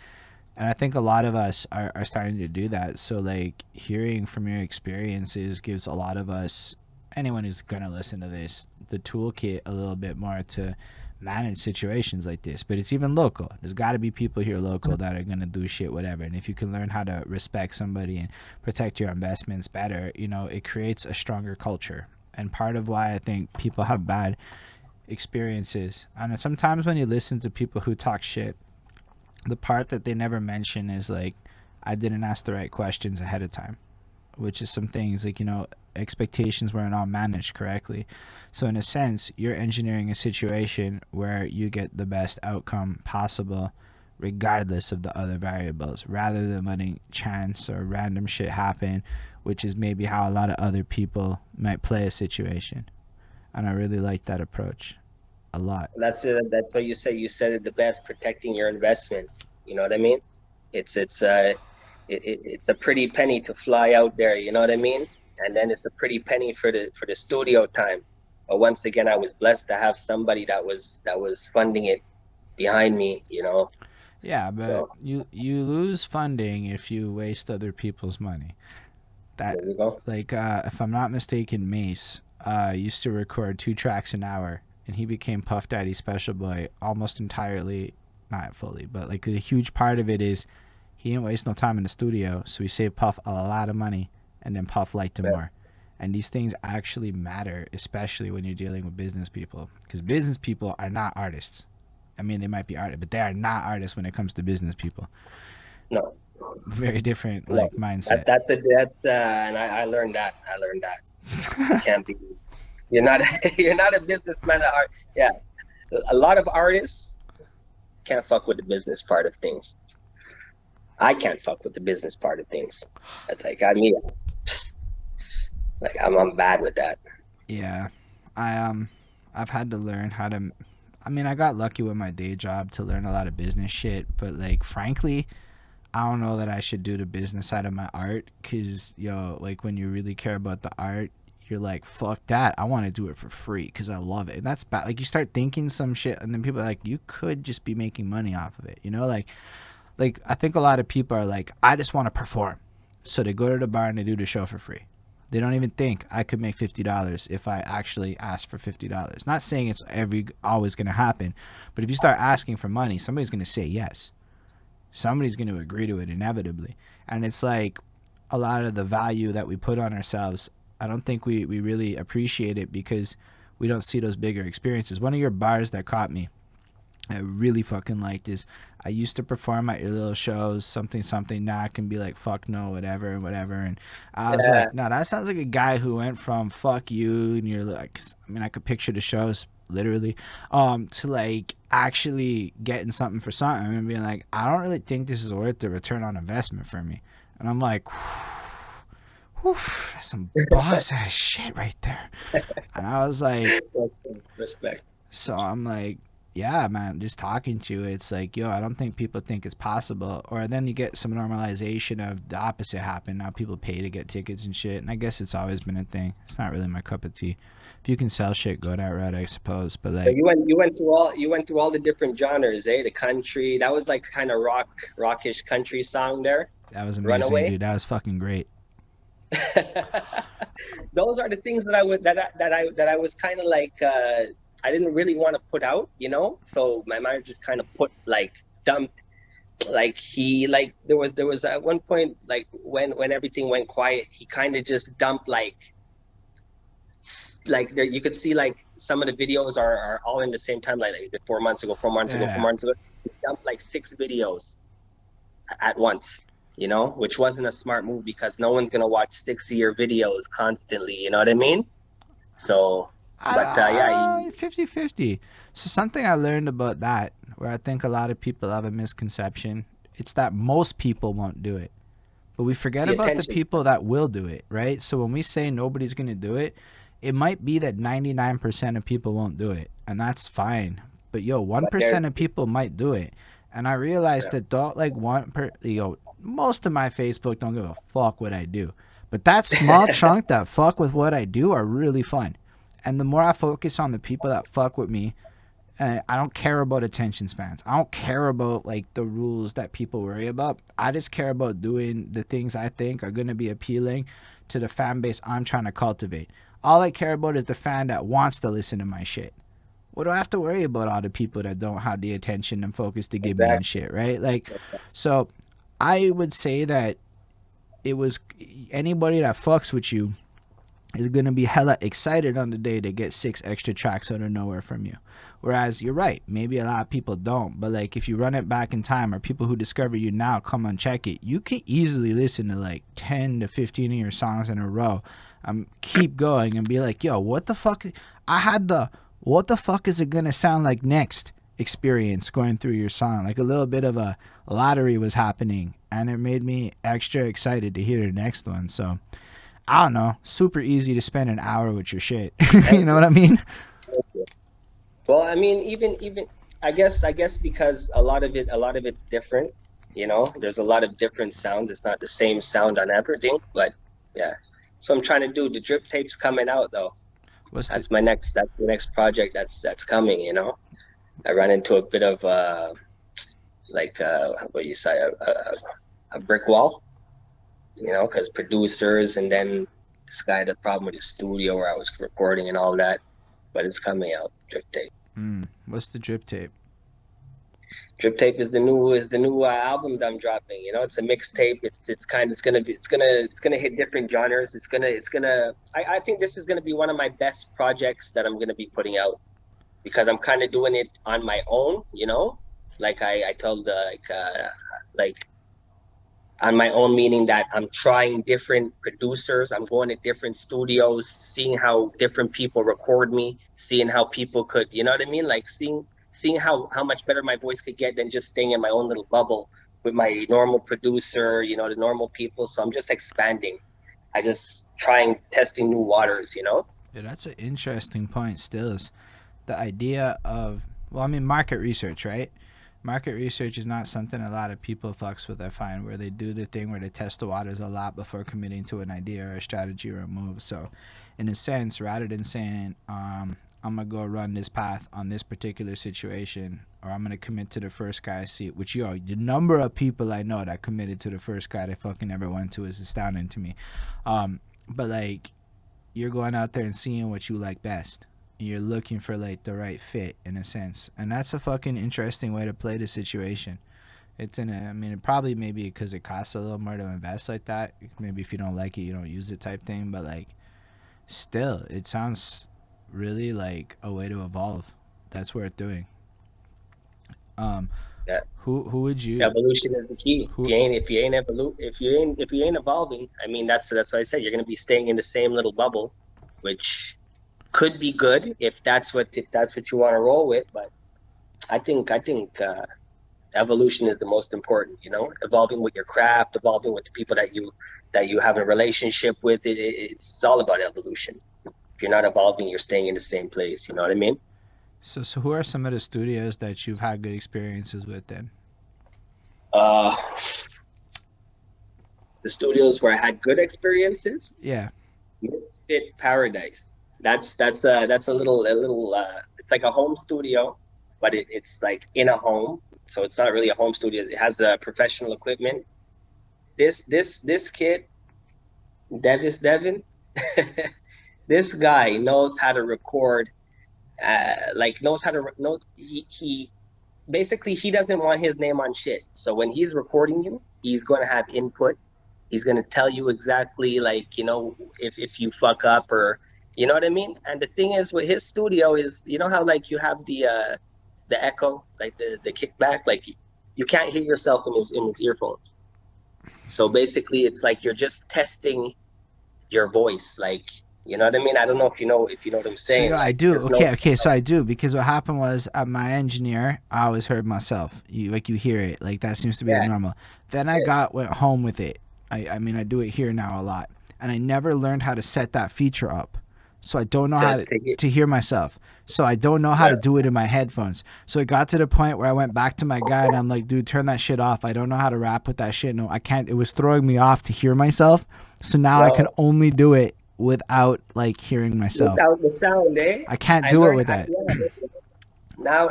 I think a lot of us are starting to do that. So like hearing from your experiences gives a lot of us, anyone who's gonna listen to this, the toolkit a little bit more to manage situations like this. But it's even local. There's got to be people here local that are gonna do shit whatever. And if you can learn how to respect somebody and protect your investments better, you know, it creates a stronger culture. And part of why I think people have bad experiences, and sometimes when you listen to people who talk shit, the part that they never mention is like, I didn't ask the right questions ahead of time, which is some things like, you know, expectations weren't all managed correctly. So in a sense, you're engineering a situation where you get the best outcome possible regardless of the other variables, rather than letting chance or random shit happen, which is maybe how a lot of other people might play a situation. And I really like that approach a lot. That's it. That's what you say. You said it the best, protecting your investment. You know what I mean? It's a pretty penny to fly out there. You know what I mean? And then it's a pretty penny for the studio time. But once again, I was blessed to have somebody that was funding it behind me. You know, Yeah, but so you lose funding if you waste other people's money. That there you go. like if I'm not mistaken, Mace used to record 2 tracks an hour, and he became Puff Daddy Special Boy almost entirely, not fully, but like a huge part of it is he didn't waste no time in the studio, so he saved Puff a lot of money, and then Puff liked him Yeah. more. And these things actually matter, especially when you're dealing with business people, because business people are not artists. I mean, they might be artists, but they are not artists when it comes to business people. No, Very different no. like mindset. And I learned that. I learned that you can't be. You're not. You're not a businessman at art. Yeah, a lot of artists can't fuck with the business part of things. I can't fuck with the business part of things. Like I mean, like I'm bad with that. Yeah, I I've had to learn how to. I mean, I got lucky with my day job to learn a lot of business shit, but like frankly, I don't know that I should do the business side of my art, cause yo, like when you really care about the art, you're like, fuck that, I want to do it for free because I love it. And that's bad. Like you start thinking some shit, and then people are like, you could just be making money off of it, you know? Like I think a lot of people are like, I just want to perform, so they go to the bar and they do the show for free. They don't even think I could make $50 if I actually ask for $50. Not saying it's every always gonna happen, but if you start asking for money, somebody's gonna say yes. Somebody's gonna agree to it inevitably. And it's like a lot of the value that we put on ourselves, I don't think we really appreciate it because we don't see those bigger experiences. One of your bars that caught me, I really fucking liked is, I used to perform at your little shows, something something. Now I can be like fuck no, whatever and whatever. And I was Yeah, like, no, that sounds like a guy who went from fuck you, and you're like, I mean, I could picture the shows literally, to like actually getting something for something and being like, I don't really think this is worth the return on investment for me. And I'm like, whew, that's some boss ass shit right there. And I was like, respect. so I'm like, yeah, man, just talking to you, it's like, yo, I don't think people think it's possible. Or then you get some normalization of the opposite happen. Now people pay to get tickets and shit. And I guess it's always been a thing. It's not really my cup of tea. If you can sell shit, go that route, I suppose. But So like, you went through all the different genres, eh? The country, that was like kind of rockish country song there. that was amazing, Runaway. dude. That was fucking great. Those are the things that I would that I was kind of like I didn't really want to put out, you know. So my manager just kind of put like dumped like he like there was at one point like when everything went quiet, he kind of just dumped like there you could see like some of the videos are all in the same time like 4 months ago, 4 months ago, four Yeah. months ago. He dumped like 6 videos at once, you know, which wasn't a smart move because no one's gonna watch 6 year videos constantly, you know what I mean? So, but yeah, 50-50. So something I learned about that, where I think a lot of people have a misconception, it's that most people won't do it. But we forget The about the attention. people that will do it, right? So when we say nobody's going to do it, it might be that 99% of people won't do it, and that's fine. But yo, But there's 1% of people might do it. And I realized yeah, that don't like most of my Facebook don't give a fuck what I do. But that small chunk that fuck with what I do are really fun. And the more I focus on the people that fuck with me, I don't care about attention spans. I don't care about like the rules that people worry about. I just care about doing the things I think are going to be appealing to the fan base I'm trying to cultivate. All I care about is the fan that wants to listen to my shit. What do I have to worry about all the people that don't have the attention and focus to give me and exactly. shit, right? Like, That's so I would say that it was anybody that fucks with you is going to be hella excited on the day to get 6 extra tracks out of nowhere from you. Whereas you're right, maybe a lot of people don't. But like if you run it back in time, or people who discover you now come and check it, you can easily listen to like 10 to 15 of your songs in a row. Keep going and be like, yo, what the fuck? I had the what the fuck is it gonna sound like next experience going through your song. Like a little bit of a lottery was happening, and it made me extra excited to hear the next one. So I don't know, super easy to spend an hour with your shit. You thank know you. what I mean? Thank you. Well, I mean, even I guess because a lot of it's different. There's a lot of different sounds. It's not the same sound on everything, but yeah. So I'm trying to do the drip tapes coming out though. What's the That's the next project that's coming. I ran into a bit of like what you say a brick wall, because producers, and then this guy had a problem with his studio where I was recording and all that, but it's coming out. Drip tape. what's the drip tape? Drip tape is the new album that I'm dropping. It's a mixtape. It's gonna hit different genres. It's gonna. I think this is gonna be one of my best projects that I'm gonna be putting out because I'm kind of doing it on my own. Like I told like on my own, meaning that I'm trying different producers. I'm going to different studios, seeing how different people record me, seeing how people could, you know what I mean? Like seeing how much better my voice could get than just staying in my own little bubble with my normal producer, the normal people. So I'm just expanding. I just trying testing new waters. Yeah, that's an interesting point. Still, is the idea of well, I mean, market research, right? Market research is not something a lot of people fucks with. I find where they do the thing where they test the waters a lot before committing to an idea or a strategy or a move. So, in a sense, rather than saying, I'm gonna go run this path on this particular situation, or I'm gonna commit to the first guy I see, which the number of people I know that committed to the first guy they fucking ever went to is astounding to me. But like you're going out there and seeing what you like best. You're looking for like the right fit in a sense, and that's a fucking interesting way to play the situation. I mean, it probably maybe because it costs a little more to invest like that. Maybe if you don't like it, you don't use it type thing. But like, still, it sounds really like a way to evolve. That's worth doing. Um, Yeah. who would you Evolution is the key. If who you ain't if you ain't evolu if you ain't evolving, I mean that's what I said. You're gonna be staying in the same little bubble, which could be good if that's what you want to roll with. But I think evolution is the most important. Evolving with your craft, evolving with the people that you have a relationship with. It's all about evolution. If you're not evolving, you're staying in the same place. You know what I mean? so who are some of the studios that you've had good experiences with then? Uh, the studios where I had good experiences, Yeah. Misfit Paradise. That's a little. It's like a home studio, but it's like in a home, so it's not really a home studio. It has professional equipment. This kid, Devin, this guy knows how to record. Like knows how to know. He basically he doesn't want his name on shit. So when he's recording you, he's going to have input. He's going to tell you exactly like, if you fuck up or you know what I mean? And the thing is with his studio is, how like you have the echo, like the kickback, like you can't hear yourself in his earphones. So basically it's like you're just testing your voice, You know what I mean? I don't know if you know what I'm So saying. yeah, I Like do. there's no Okay. So I do because what happened was my engineer. I always heard myself. You hear it. Like that seems to be the yeah, normal. Then I yeah. went home with it. I mean I do it here now a lot, and I never learned how to set that feature up. So I don't know how To get to hear myself. So I don't know how yeah. to do it in my headphones. So it got to the point where I went back to my guy and I'm like, dude, turn that shit off. I don't know how to rap with that shit. No, I can't. It was throwing me off to hear myself. So now I can No, only do it without like hearing myself. without the sound, eh? I can't I do it learned. with that. Now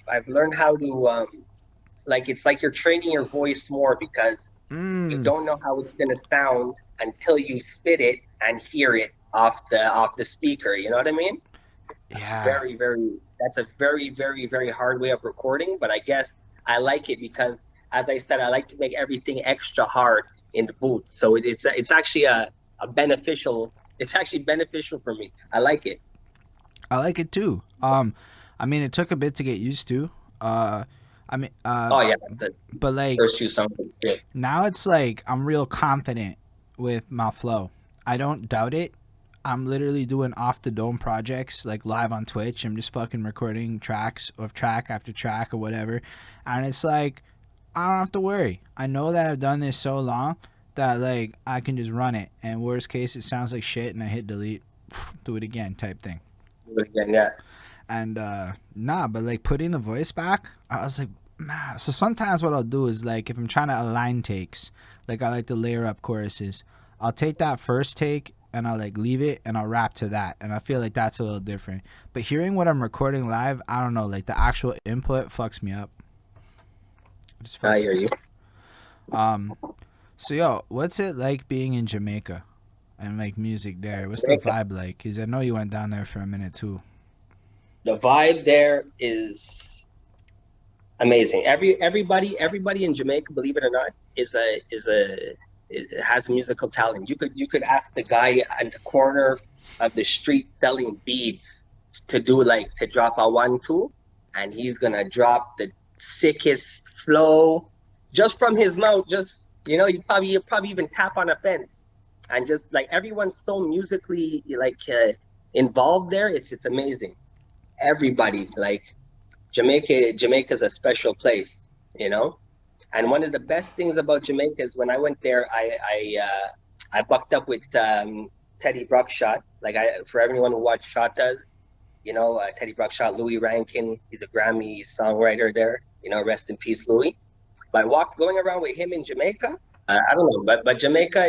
I've learned how to like it's like you're training your voice more because you Mm, don't know how it's gonna sound until you spit it and hear it off the speaker. You know what I mean? yeah. Very that's a very hard way of recording, but I guess I like it because as I said, I like to make everything extra hard in the booth. So it's actually a beneficial it's actually beneficial for me. I like it. I like it too. I mean, it took a bit to get used to. Uh, I mean, Oh yeah, the but like first two songs are good. now it's like I'm real confident with my flow. I don't doubt it. I'm literally doing off the dome projects like live on Twitch. I'm just fucking recording tracks of track after track or whatever. And it's like I don't have to worry. I know that I've done this so long that like I can just run it. And worst case it sounds like shit and I hit delete, do it again type thing. Again, yeah. And nah, but like putting the voice back, I was like, man. So sometimes what I'll do is like if I'm trying to align takes, like I like to layer up choruses, I'll take that first take and I'll like leave it and I'll rap to that, and I feel like that's a little different. But hearing what I'm recording live, I don't know, like the actual input fucks me up. It just I fucks hear me you. up. So yo, what's it like being in Jamaica and like music there? What's the Jamaica. vibe like? Cause I know you went down there for a minute too. The vibe there is amazing. Everybody in Jamaica, believe it or not, has musical talent. You could ask the guy at the corner of the street selling beads to drop a 1 2, and he's gonna drop the sickest flow just from his mouth. Just you probably even tap on a fence, and just like everyone's so musically involved there. It's amazing. Everybody like Jamaica's a special place, you know. And one of the best things about Jamaica is when I went there, I bucked up with Teddy Bruckshot. Like for everyone who watched Shotas, Teddy Bruckshot, Louis Rankin. He's a Grammy songwriter there. Rest in peace, Louis. But going around with him in Jamaica, I don't know, but Jamaica,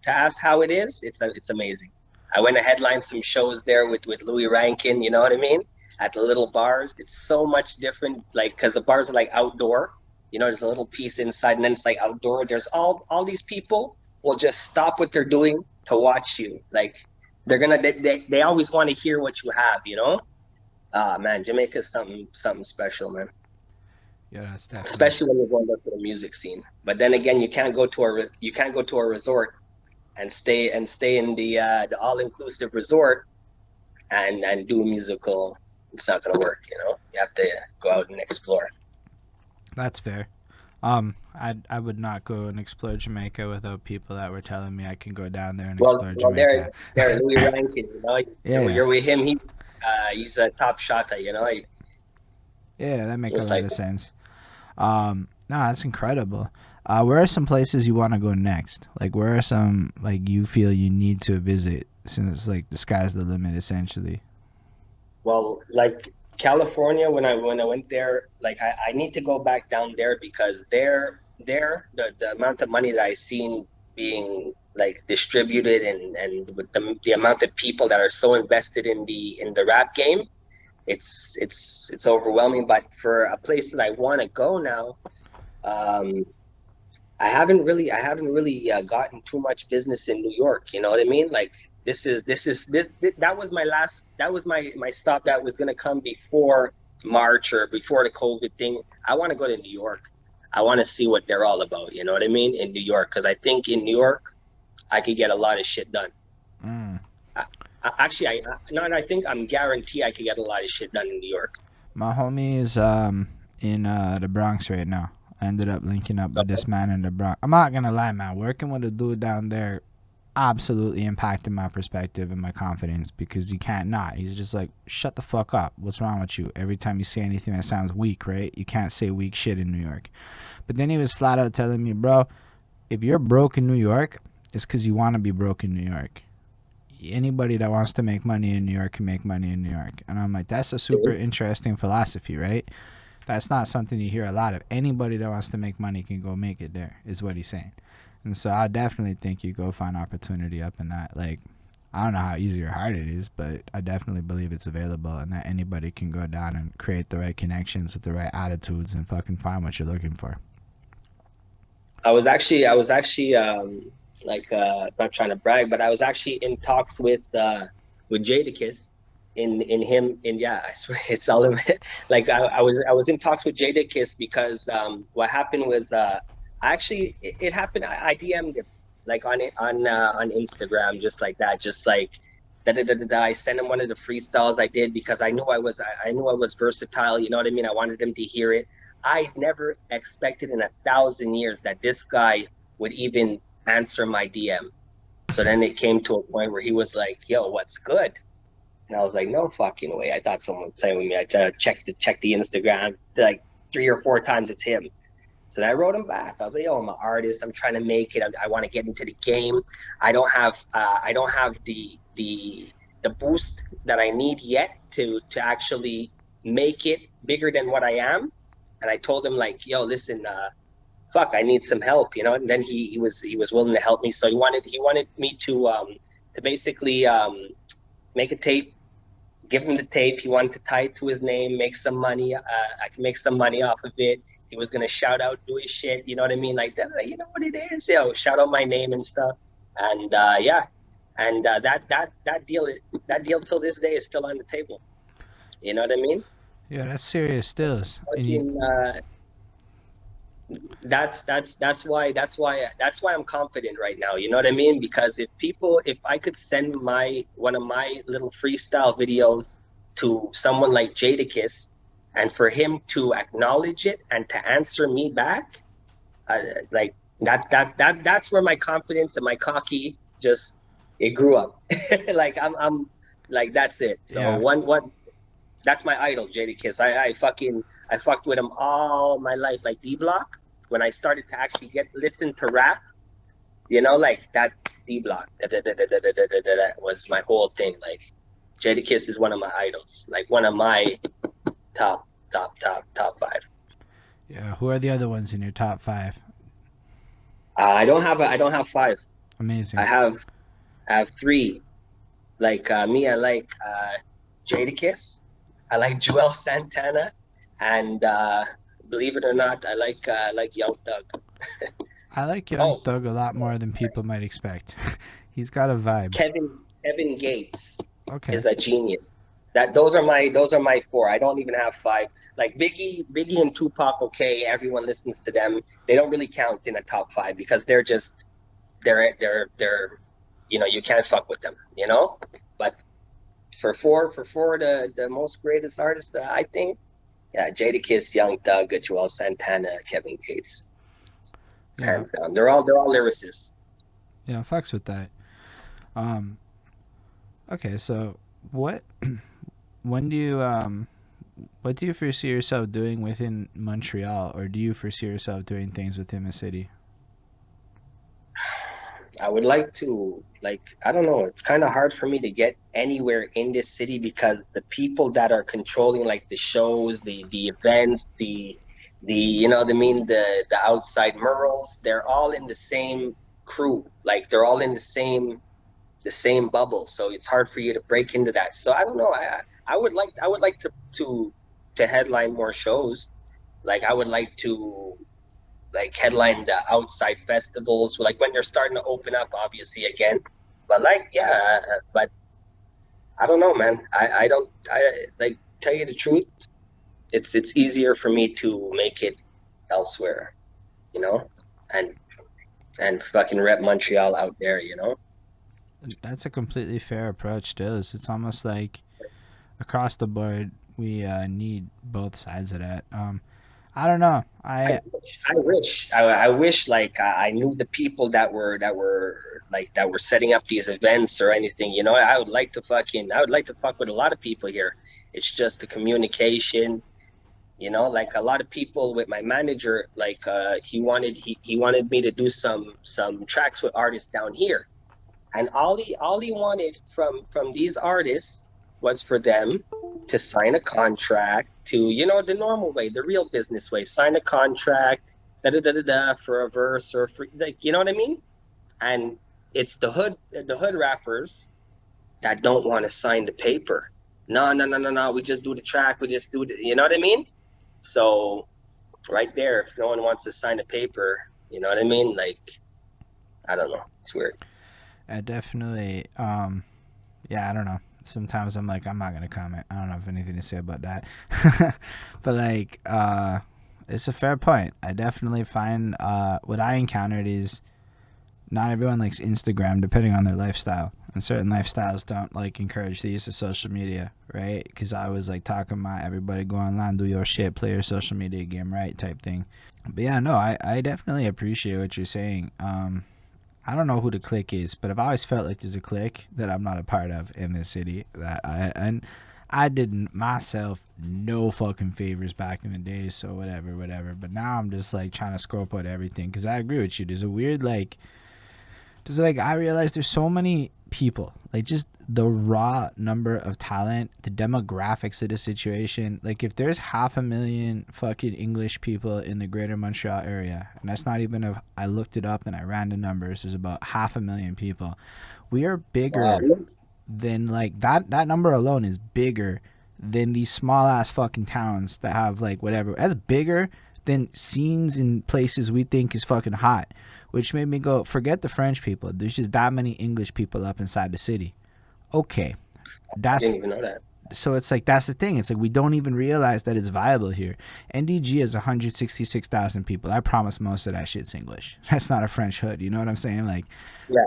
to ask how it is, it's amazing. I went to headline some shows there with Louis Rankin. You know what I mean? At the little bars, it's so much different. Like because the bars are like outdoor. There's a little piece inside, and then it's like outdoor. There's all these people will just stop what they're doing to watch you. Like they always want to hear what you have. Ah man, Jamaica's something special, man, Yeah, that's definitely. especially when you're going up to the music scene. But then again, you can't go to a resort and stay in the all inclusive resort and do a musical. It's not gonna work. You have to go out and explore. That's fair. I would not go and explore Jamaica without people that were telling me I can go down there and explore Well, there, Jamaica. there, Louis Rankin. Yeah, yeah, You're with him. He's a top shotter. yeah. That make a Just lot like of sense. No, that's incredible. Where are some places you want to go next? Like, where are some like you feel you need to visit since like the sky's the limit essentially? like California. When I went there, like I need to go back down there because the amount of money that I seen being like distributed and with the amount of people that are so invested in the rap game, it's overwhelming. But for a place that I want to go now, um, I haven't really gotten too much business in New York. You know what I mean? Like that was my stop that was gonna come before March or before the COVID thing. I want to go to New York. I want to see what they're all about. You know what I mean? In New York, because I think in New York I could get a lot of shit done. Mm. I, actually, no, I think I'm guaranteed I could get a lot of shit done in New York. My homie is in the Bronx right now. I ended up linking up with this man in the Bronx. I'm not gonna lie, man. Working with a dude down there absolutely impacted my perspective and my confidence, because you can't not. He's just like, shut the fuck up. What's wrong with you? Every time you say anything that sounds weak, right? You can't say weak shit in New York. But then he was flat out telling me, bro, if you're broke in New York, it's because you want to be broke in New York. Anybody that wants to make money in New York can make money in New York. And I'm like, that's a super interesting philosophy, right? That's not something you hear a lot of. Anybody that wants to make money can go make it there, is what he's saying. And so I definitely think you go find opportunity up in that. Like, I don't know how easy or hard it is, but I definitely believe it's available and that anybody can go down and create the right connections with the right attitudes and fucking find what you're looking for. I was actually like not trying to brag, but I was actually in talks with Jadakiss in him in yeah, I swear it's all of it. Like I was in talks with Jadakiss because what happened was actually it happened. I DM'd him like on Instagram, just like that, just like da da da da da. I sent him one of the freestyles I did because I knew I was versatile, you know what I mean? I wanted him to hear it. I never expected in 1,000 years that this guy would even answer my DM. So then it came to a point where he was like, "Yo, what's good?" And I was like, "No fucking way." I thought someone was playing with me. I checked the Instagram like 3 or 4 times. It's him. So then I wrote him back. I was like, "Yo, I'm an artist. I'm trying to make it. I want to get into the game. I don't have the boost that I need yet to actually make it bigger than what I am." And I told him like, "Yo, listen, fuck, I need some help, you know." And then he was willing to help me. So he wanted me to basically make a tape, give him the tape. He wanted to tie it to his name, make some money. I can make some money off of it. He was gonna shout out, do his shit. You know what I mean? Like that. You know what it is? Yo, shout out my name and stuff. And yeah, and that deal till this day is still on the table. You know what I mean? Yeah, that's serious stills. And you, Fucking, that's why I'm confident right now. You know what I mean? Because if I could send my one of my little freestyle videos to someone like Jadakiss, and for him to acknowledge it and to answer me back, like that's where my confidence and my cocky just it grew up. Like I'm like that's it. So yeah, one that's my idol, Jadakiss. I fucked with him all my life, like D Block. When I started to actually get listen to rap, you know, like that D Block that was my whole thing. Like Jadakiss is one of my idols, like one of my top five. yeah. Who are the other ones in your top five? I don't have five. I Amazing. have three. Like me, I like Jadakiss. I like Joel Santana, and believe it or not, I like Young Thug. I like Young Oh, Thug a lot more than people might expect. He's got a vibe. Kevin Gates Okay. is a genius. Those are my four. I don't even have five. Like Biggie and Tupac. Okay, everyone listens to them. They don't really count in a top five because they're you know you can't fuck with them. You know, but for four the most greatest artists that I think, yeah, Jadakiss, Young Thug, Joel Santana, Kevin Gates, Yeah. hands down. They're all lyricists. Yeah. Fucks with that. Um. Okay. So what? When do you What do you foresee yourself doing within Montreal, or do you foresee yourself doing things within the city? I would like to, like, I don't know, it's kind of hard for me to get anywhere in this city because the people that are controlling like the shows, the events, the you know what I mean, the outside murals, they're all in the same crew. Like they're all in the same bubble. So it's hard for you to break into that. So I don't know. I would like to headline more shows. Like I would like to like headline the outside festivals, like when they're starting to open up, obviously again. But like, yeah, but I don't know, man. I don't. I like tell you the truth. It's easier for me to make it elsewhere, you know, and and fucking rep Montreal out there, you know. That's a completely fair approach. Still, it's almost like across the board we need both sides of that. I don't know. I I wish like I knew the people that were setting up these events or anything. You know, I would like to fuck with a lot of people here. It's just the communication. You know, like a lot of people with my manager, like he wanted me to do some tracks with artists down here, and all he wanted from these artists was for them to sign a contract to, you know, the normal way, the real business way, sign a contract, da da da da da, for a verse or for, like, you know what I mean? And it's the hood rappers that don't want to sign the paper. No, no, no, no, no. We just do the track. We just do the, you know what I mean? So right there, if no one wants to sign the paper, you know what I mean? Like, I don't know. It's weird. definitely yeah, I don't know. Sometimes I'm like, I'm not gonna comment. I don't have anything to say about that. But like, it's a fair point. I definitely find what I encountered is not everyone likes Instagram, depending on their lifestyle. And certain lifestyles don't like encourage the use of social media, right? Because I was like talking about everybody go online, do your shit, play your social media game, right? Type thing. But yeah, no, I definitely appreciate what you're saying. I don't know who the clique is, but I've always felt like there's a clique that I'm not a part of in this city. I did myself no fucking favors back in the day, so whatever, whatever. But now I'm just like trying to scope out everything because I agree with you. There's a weird like, just like I realize there's so many people, like just the raw number of talent, the demographics of the situation. Like if there's 500,000 fucking English people in the greater Montreal area, and that's not even if I looked it up and I ran the numbers, there's about 500,000 people. We are Wow. bigger than like that number alone is bigger than these small ass fucking towns that have like whatever. That's bigger than scenes in places we think is fucking hot, which made me go, forget the French people. There's just that many English people up inside the city. Okay, I that's didn't even know that. so it's like that's the thing. It's like we don't even realize that it's viable here. NDG is 166,000 people. I promise most of that shit's English. That's not a French hood. You know what I'm saying? Like, Yeah.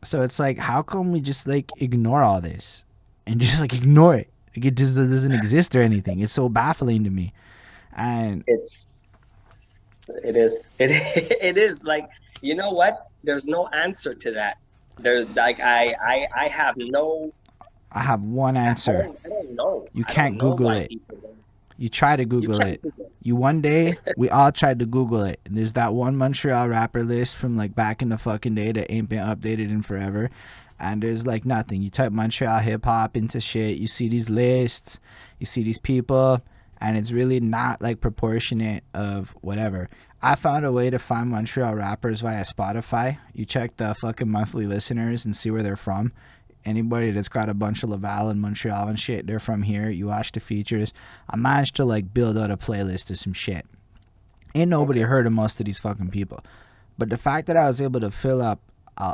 so it's like, how come we just like ignore all this and just like ignore it? Like it just doesn't exist or anything. It's so baffling to me. And It's it it is like, you know what? There's no answer to that. There's like I have no I have one answer. I don't know. You I don't can't know Google why it. people don't. You try to You Google can't it. do that. You one day we all tried to Google it. And there's that one Montreal rapper list from like back in the fucking day that ain't been updated in forever. And there's like nothing. You type Montreal hip hop into shit, you see these lists, you see these people, and it's really not like proportionate of whatever. I found a way to find Montreal rappers via Spotify. You check the fucking monthly listeners and see where they're from. Anybody that's got a bunch of Laval and Montreal and shit, they're from here. You watch the features. I managed to like build out a playlist of some shit. Ain't nobody Okay. heard of most of these fucking people. But the fact that I was able to fill up,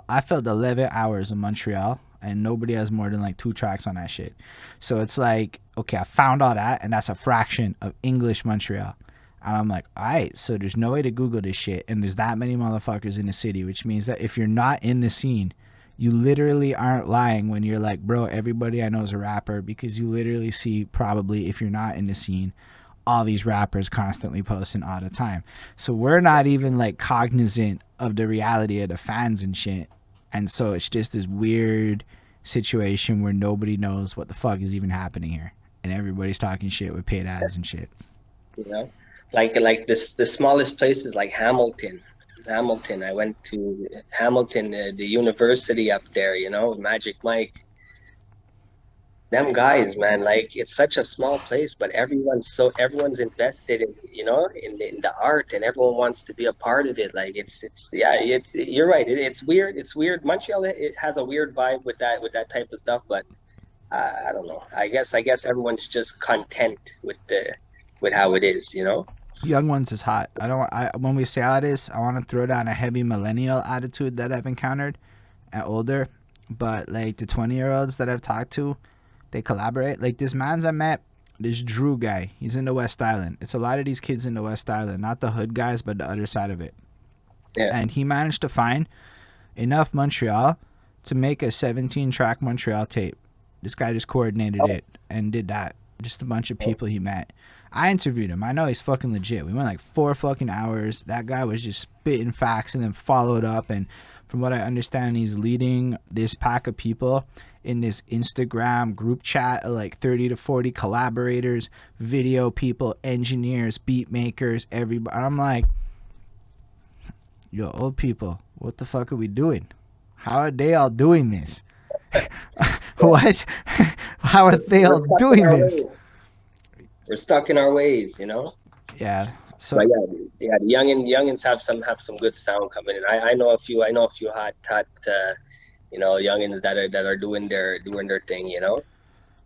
I filled 11 hours in Montreal, and nobody has more than like 2 tracks on that shit. So it's like, okay, I found all that, and that's a fraction of English Montreal. And I'm like, all right, so there's no way to Google this shit, and there's that many motherfuckers in the city, which means that if you're not in the scene, you literally aren't lying when you're like, bro, everybody I know is a rapper, because you literally see, probably, if you're not in the scene, all these rappers constantly posting all the time. So we're not even like cognizant of the reality of the fans and shit. And so it's just this weird situation where nobody knows what the fuck is even happening here. And everybody's talking shit with paid ads and shit. You know, like this the smallest places like Hamilton. Hamilton. I went to Hamilton, the university up there. You know, Magic Mike. Them guys, man, like it's such a small place, but everyone's invested in, you know, in the art, and everyone wants to be a part of it. Like it's yeah, it's you're right. It's weird. It's weird. Montreal, it has a weird vibe with that type of stuff, but I don't know. I guess everyone's just content with how it is, you know? Young ones is hot. I don't. I when we say all this, I want to throw down a heavy millennial attitude that I've encountered and older. But like the 20-year-olds that I've talked to, they collaborate. Like this man's I met, this Drew guy. He's in the West Island. It's a lot of these kids in the West Island, not the hood guys, but the other side of it. Yeah. And he managed to find enough Montreal to make a 17-track Montreal tape. This guy just coordinated Oh, it and did that. Just a bunch of oh, people he met. I interviewed him. I know he's fucking legit. We went like 4 fucking hours. That guy was just spitting facts and then followed up. And from what I understand, he's leading this pack of people in this Instagram group chat of like 30 to 40 collaborators, video people, engineers, beat makers, everybody. I'm like, yo, old people, what the fuck are we doing? How are they all doing this? What? How are they all doing this? We're stuck in our ways, you know. Yeah. So but yeah, the youngins have some good sound coming in. I know a few hot you know, youngins that are doing their thing, you know.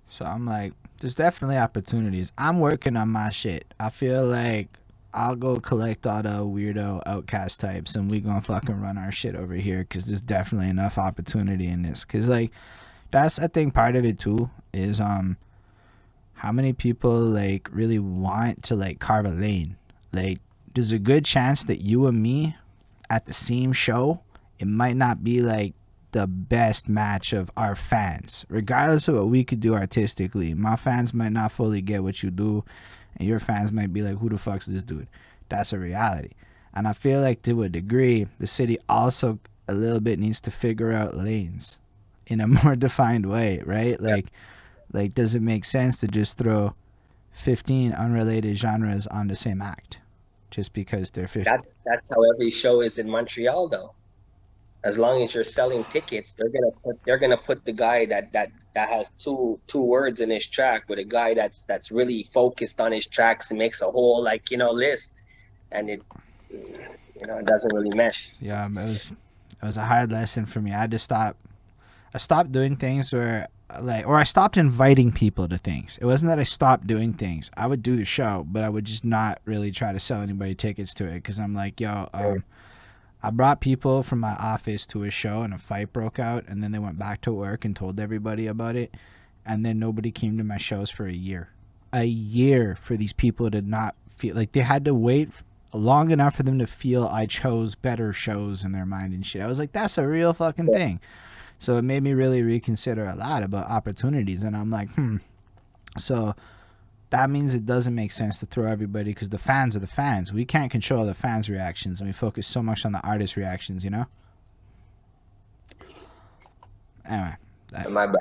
So I'm like, there's definitely opportunities. I'm working on my shit. I feel like I'll go collect all the weirdo outcast types and we gonna fucking run our shit over here because there's definitely enough opportunity in this. Because like, that's I think part of it too is how many people like really want to like carve a lane. Like there's a good chance that you and me at the same show, it might not be like the best match of our fans, regardless of what we could do artistically. My fans might not fully get what you do, and your fans might be like, who the fuck's this dude? That's a reality. And I feel like to a degree, the city also a little bit needs to figure out lanes in a more defined way, right? Like does it make sense to just throw 15 unrelated genres on the same act just because they're 15? That's how every show is in Montreal though. As long as you're selling tickets, they're gonna put the guy that has two words in his track with a guy that's really focused on his tracks and makes a whole like, you know, list, and it, you know, it doesn't really mesh. Yeah, it was a hard lesson for me. I had to stop. I stopped doing things where or I stopped inviting people to things. It wasn't that I stopped doing things. I would do the show, but I would just not really try to sell anybody tickets to it because I'm like, yo, I brought people from my office to a show and a fight broke out, and then they went back to work and told everybody about it, and then nobody came to my shows for a year. A year for these people to not feel like they had to wait long enough for them to feel I chose better shows in their mind and shit. I was like, that's a real fucking thing. So it made me really reconsider a lot about opportunities, and I'm like, so that means it doesn't make sense to throw everybody because the fans are the fans. We can't control the fans' reactions, and we focus so much on the artist reactions, you know? Anyway. My bad.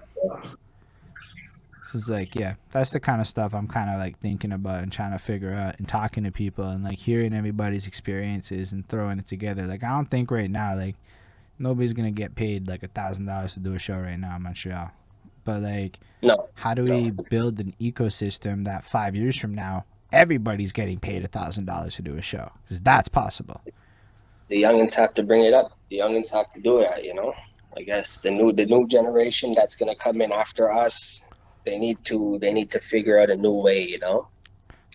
So it's like, yeah, that's the kind of stuff I'm kind of like thinking about and trying to figure out and talking to people and like hearing everybody's experiences and throwing it together. Like, I don't think right now, like, nobody's going to get paid like $1,000 to do a show right now in Montreal. But like, no, how do we build an ecosystem that 5 years from now everybody's getting paid $1,000 to do a show? Because that's possible. The youngins have to bring it up. The youngins have to do it. You know, I guess the new generation that's gonna come in after us, they need to figure out a new way. You know,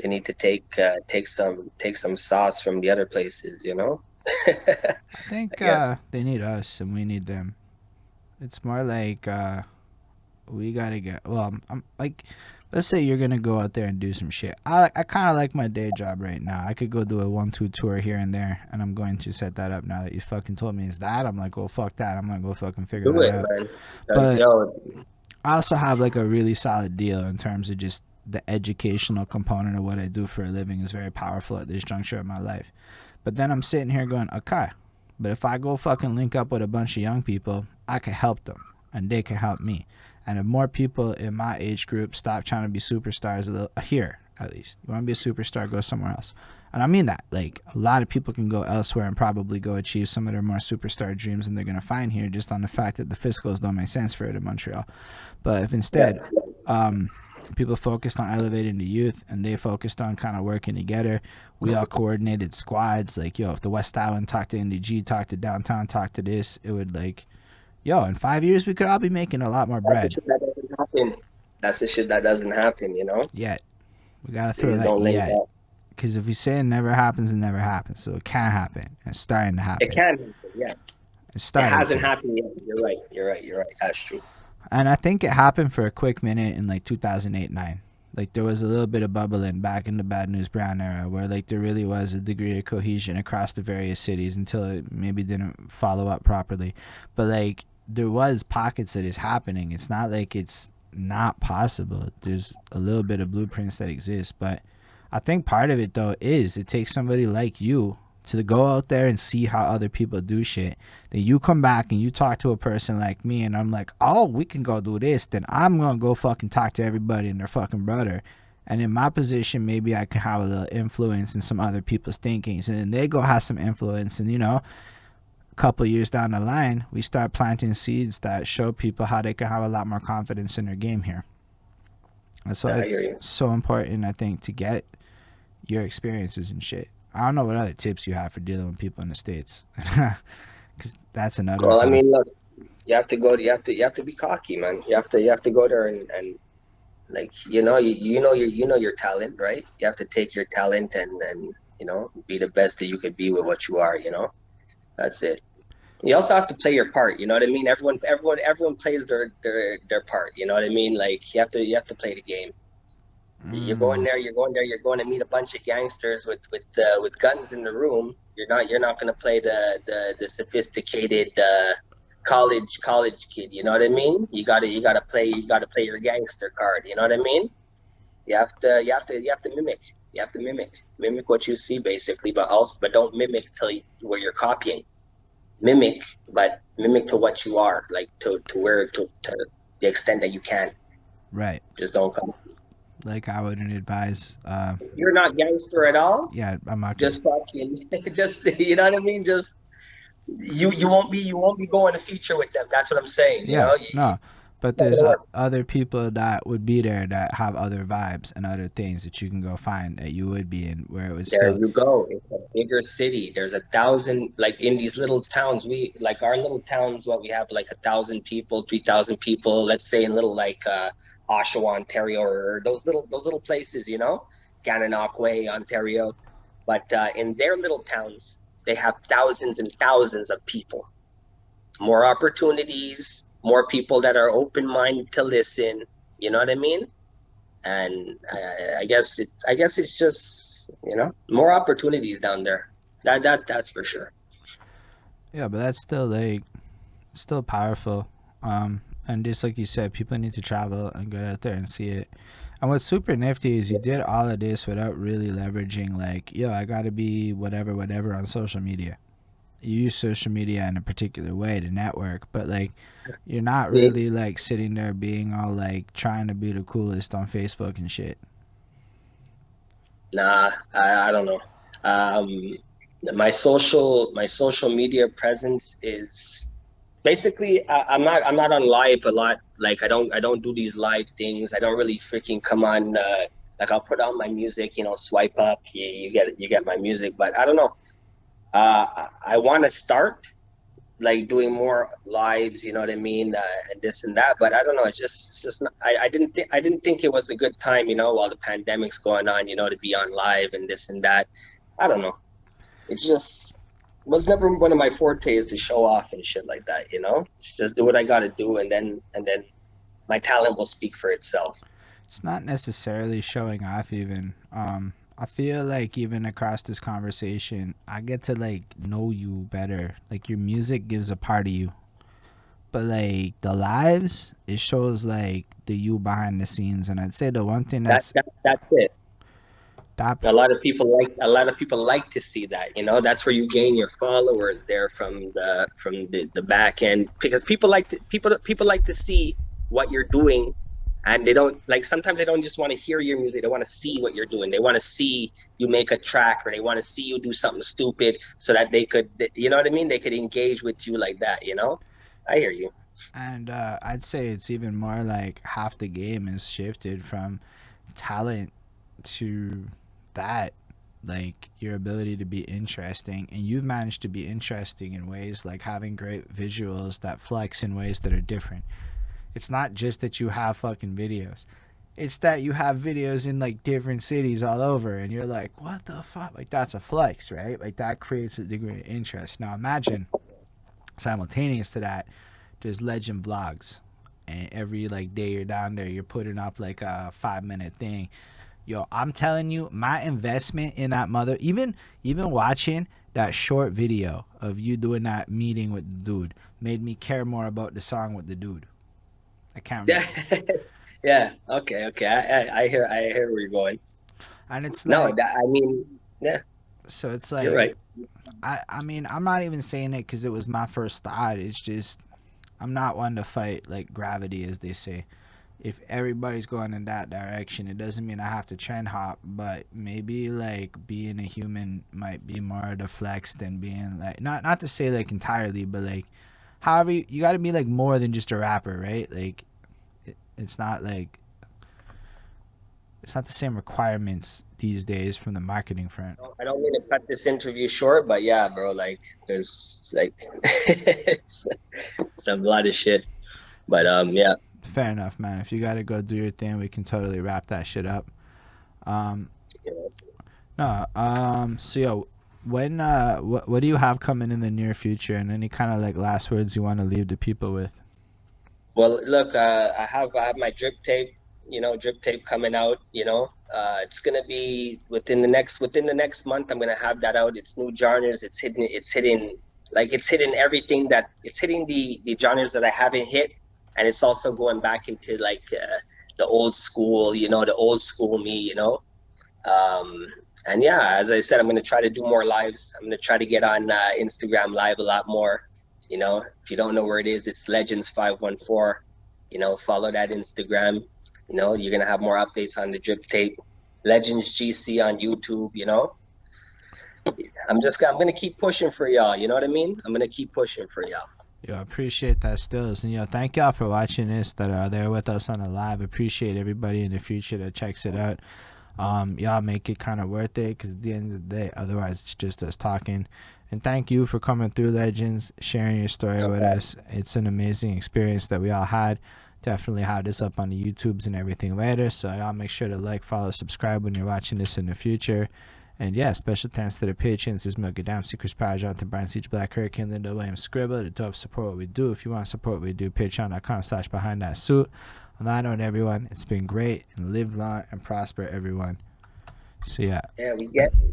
they need to take some sauce from the other places. You know. I think they need us and we need them. It's more like we gotta get, well, I'm like, let's say you're gonna go out there and do some shit. I kind of like my day job right now. I could go do a 1-2 tour here and there, and I'm going to set that up now that you fucking told me it's that. I'm like, well, fuck that. I'm gonna go fucking figure that out. Man. But I also have like a really solid deal in terms of just the educational component of what I do for a living is very powerful at this juncture of my life. But then I'm sitting here going, okay, but if I go fucking link up with a bunch of young people, I can help them and they can help me. And if more people in my age group stop trying to be superstars a little, here, at least. You want to be a superstar, go somewhere else. And I mean that. Like, a lot of people can go elsewhere and probably go achieve some of their more superstar dreams than they're going to find here just on the fact that the fiscals don't make sense for it in Montreal. But if instead people focused on elevating the youth and they focused on kind of working together, we all coordinated squads. Like, yo, if the West Island talked to NDG, talked to downtown, talked to this, it would like... Yo, in 5 years, we could all be making a lot more bread. That's the shit that doesn't happen, you know? Yet. We got to throw that yet. Because if we say it never happens, it never happens. So it can happen. It's starting to happen. It can happen, yes. It hasn't happened yet. You're right. That's true. And I think it happened for a quick minute in like 2008-9. Like there was a little bit of bubbling back in the Bad News Brown era where like there really was a degree of cohesion across the various cities until it maybe didn't follow up properly. But like there was pockets that is happening. It's not like it's not possible. There's a little bit of blueprints that exist, but I think part of it though is it takes somebody like you to go out there and see how other people do shit. Then you come back and you talk to a person like me, and I'm like, oh, we can go do this. Then I'm gonna go fucking talk to everybody and their fucking brother. And in my position, maybe I can have a little influence in some other people's thinkings, and then they go have some influence, and a couple years down the line, we start planting seeds that show people how they can have a lot more confidence in their game here. That's why I hear it's you. so important, I think, to get your experiences and shit. I don't know what other tips you have for dealing with people in the States. Because that's another Well, I thing. mean, look, you have to go. You have to be cocky, man. You have to go there and like you know your talent, right? You have to take your talent and be the best that you could be with what you are. That's it. You also have to play your part. You know what I mean? Everyone plays their part. You know what I mean? Like you have to play the game. Mm, You're going to meet a bunch of gangsters with guns in the room. You're not going to play the sophisticated college kid. You know what I mean? You gotta play your gangster card. You know what I mean? You have to mimic what you see basically, but don't mimic where you're copying. Mimic, but mimic to what you are, like to the extent that you can. right. Just don't come. Like I wouldn't advise. You're not gangster at all. Yeah, I'm not gonna. Just fucking, just you know what I mean. Just you won't be going to feature with them. That's what I'm saying. Yeah, It's no. But not there's gonna work. other people that would be there that have other vibes and other things that you can go find that you would be in, where it would There still. you go. It's a bigger city. There's 1,000, like in these little towns. We like our little towns. What we have like 1,000 people, 3,000 people. Let's say in little like Oshawa, Ontario, or those little places. Gananoque, Ontario. But in their little towns, they have thousands and thousands of people. More opportunities, more people that are open minded to listen. You know what I mean? And I guess it's just more opportunities down there. That's for sure. Yeah, but that's still like still powerful. And just like you said, people need to travel and get out there and see it. And what's super nifty is you did all of this without really leveraging like, yo, I gotta be whatever, whatever on social media. You use social media in a particular way to network, but like you're not See, really like sitting there being all like trying to be the coolest on Facebook and shit. nah, I don't know. Um, my social media presence is basically I'm not on live a lot. Like I don't do these live things. I don't really freaking come on. Like I'll put on my music, swipe up, you get my music, but I don't know. I want to start like doing more lives, you know what I mean, and this and that. But I don't know. It's just not, I didn't think it was a good time, while the pandemic's going on, to be on live and this and that. I don't know. It's just was never one of my fortes to show off and shit like that. Just do what I got to do, and then my talent will speak for itself. It's not necessarily showing off even. I feel like even across this conversation, I get to like know you better. Like your music gives a part of you. But like the lives, it shows like the you behind the scenes. And I'd say the one thing That's it. that A lot of people like to see that. That's where you gain your followers there from the back end, because people like to see what you're doing, and they don't like sometimes they don't just want to hear your music. They want to see what you're doing. They want to see you make a track, or they want to see you do something stupid so that they could, you know what I mean? They could engage with you like that. I hear you. and I'd say it's even more like half the game is shifted from talent to that, like your ability to be interesting, and you've managed to be interesting in ways like having great visuals that flex in ways that are different. It's not just that you have fucking videos, it's that you have videos in like different cities all over, and you're like, what the fuck, like that's a flex, right? Like that creates a degree of interest. Now imagine simultaneous to that, there's legend vlogs, and every like day you're down there, you're putting up like a 5 minute thing. Yo, I'm telling you, my investment in that mother, even watching that short video of you doing that meeting with the dude, made me care more about the song with the dude. I can't Yeah. remember. Yeah. Okay. Okay. I hear where you're going. And it's No, like, that I mean, yeah, so it's you're like, right. I mean, I'm not even saying it because it was my first thought. It's just, I'm not one to fight like gravity, as they say. If everybody's going in that direction, it doesn't mean I have to trend hop, but maybe like being a human might be more the flex than being like, not to say like entirely, but like, however, you got to be like more than just a rapper, right? Like, it's not like, it's not the same requirements these days from the marketing front. I don't mean to cut this interview short, but yeah, bro, like there's like it's a lot of shit. But yeah. Fair enough, man. If you got to go do your thing, we can totally wrap that shit up. Um, no, so yo, when what do you have coming in the near future, and any kind of like last words you want to leave the people with? Well, look, I have my drip tape, drip tape coming out, it's gonna be within the next month. I'm gonna have that out. It's new genres. It's hitting everything that it's hitting the genres that I haven't hit, and it's also going back into like the old school, the old school me, Um, and yeah, as I said, I'm gonna try to do more lives. I'm gonna try to get on Instagram Live a lot more. If you don't know where it is, it's Legendz 514. Follow that Instagram. You're gonna have more updates on the drip tape. Legendz GC on YouTube. I'm gonna keep pushing for y'all. You know what I mean? I'm gonna keep pushing for y'all. Yo, appreciate that stills, and yo, thank y'all for watching this that are there with us on the live. Appreciate everybody in the future that checks it out. Y'all make it kind of worth it, because at the end of the day, otherwise it's just us talking. And thank you for coming through, Legendz, sharing your story with us. It's an amazing experience that we all had. Definitely have this up on the YouTubes and everything later, so y'all make sure to like, follow, subscribe when you're watching this in the future. And yeah, special thanks to the patrons. There's Milky Dam, Secrets Power, Jonathan Bryan, Siege Black, Hurricane, Linda Williams, Scribble, the dope support what we do. If you want to support what we do, patreon.com/behind that suit. On that note, everyone, it's been great, and live long and prosper, everyone. So yeah. Yeah,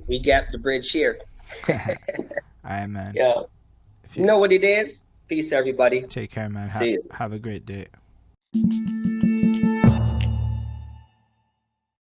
we get the bridge here. All right, man. Yeah. You know what it is? Peace, everybody. Take care, man. See you. Have a great day.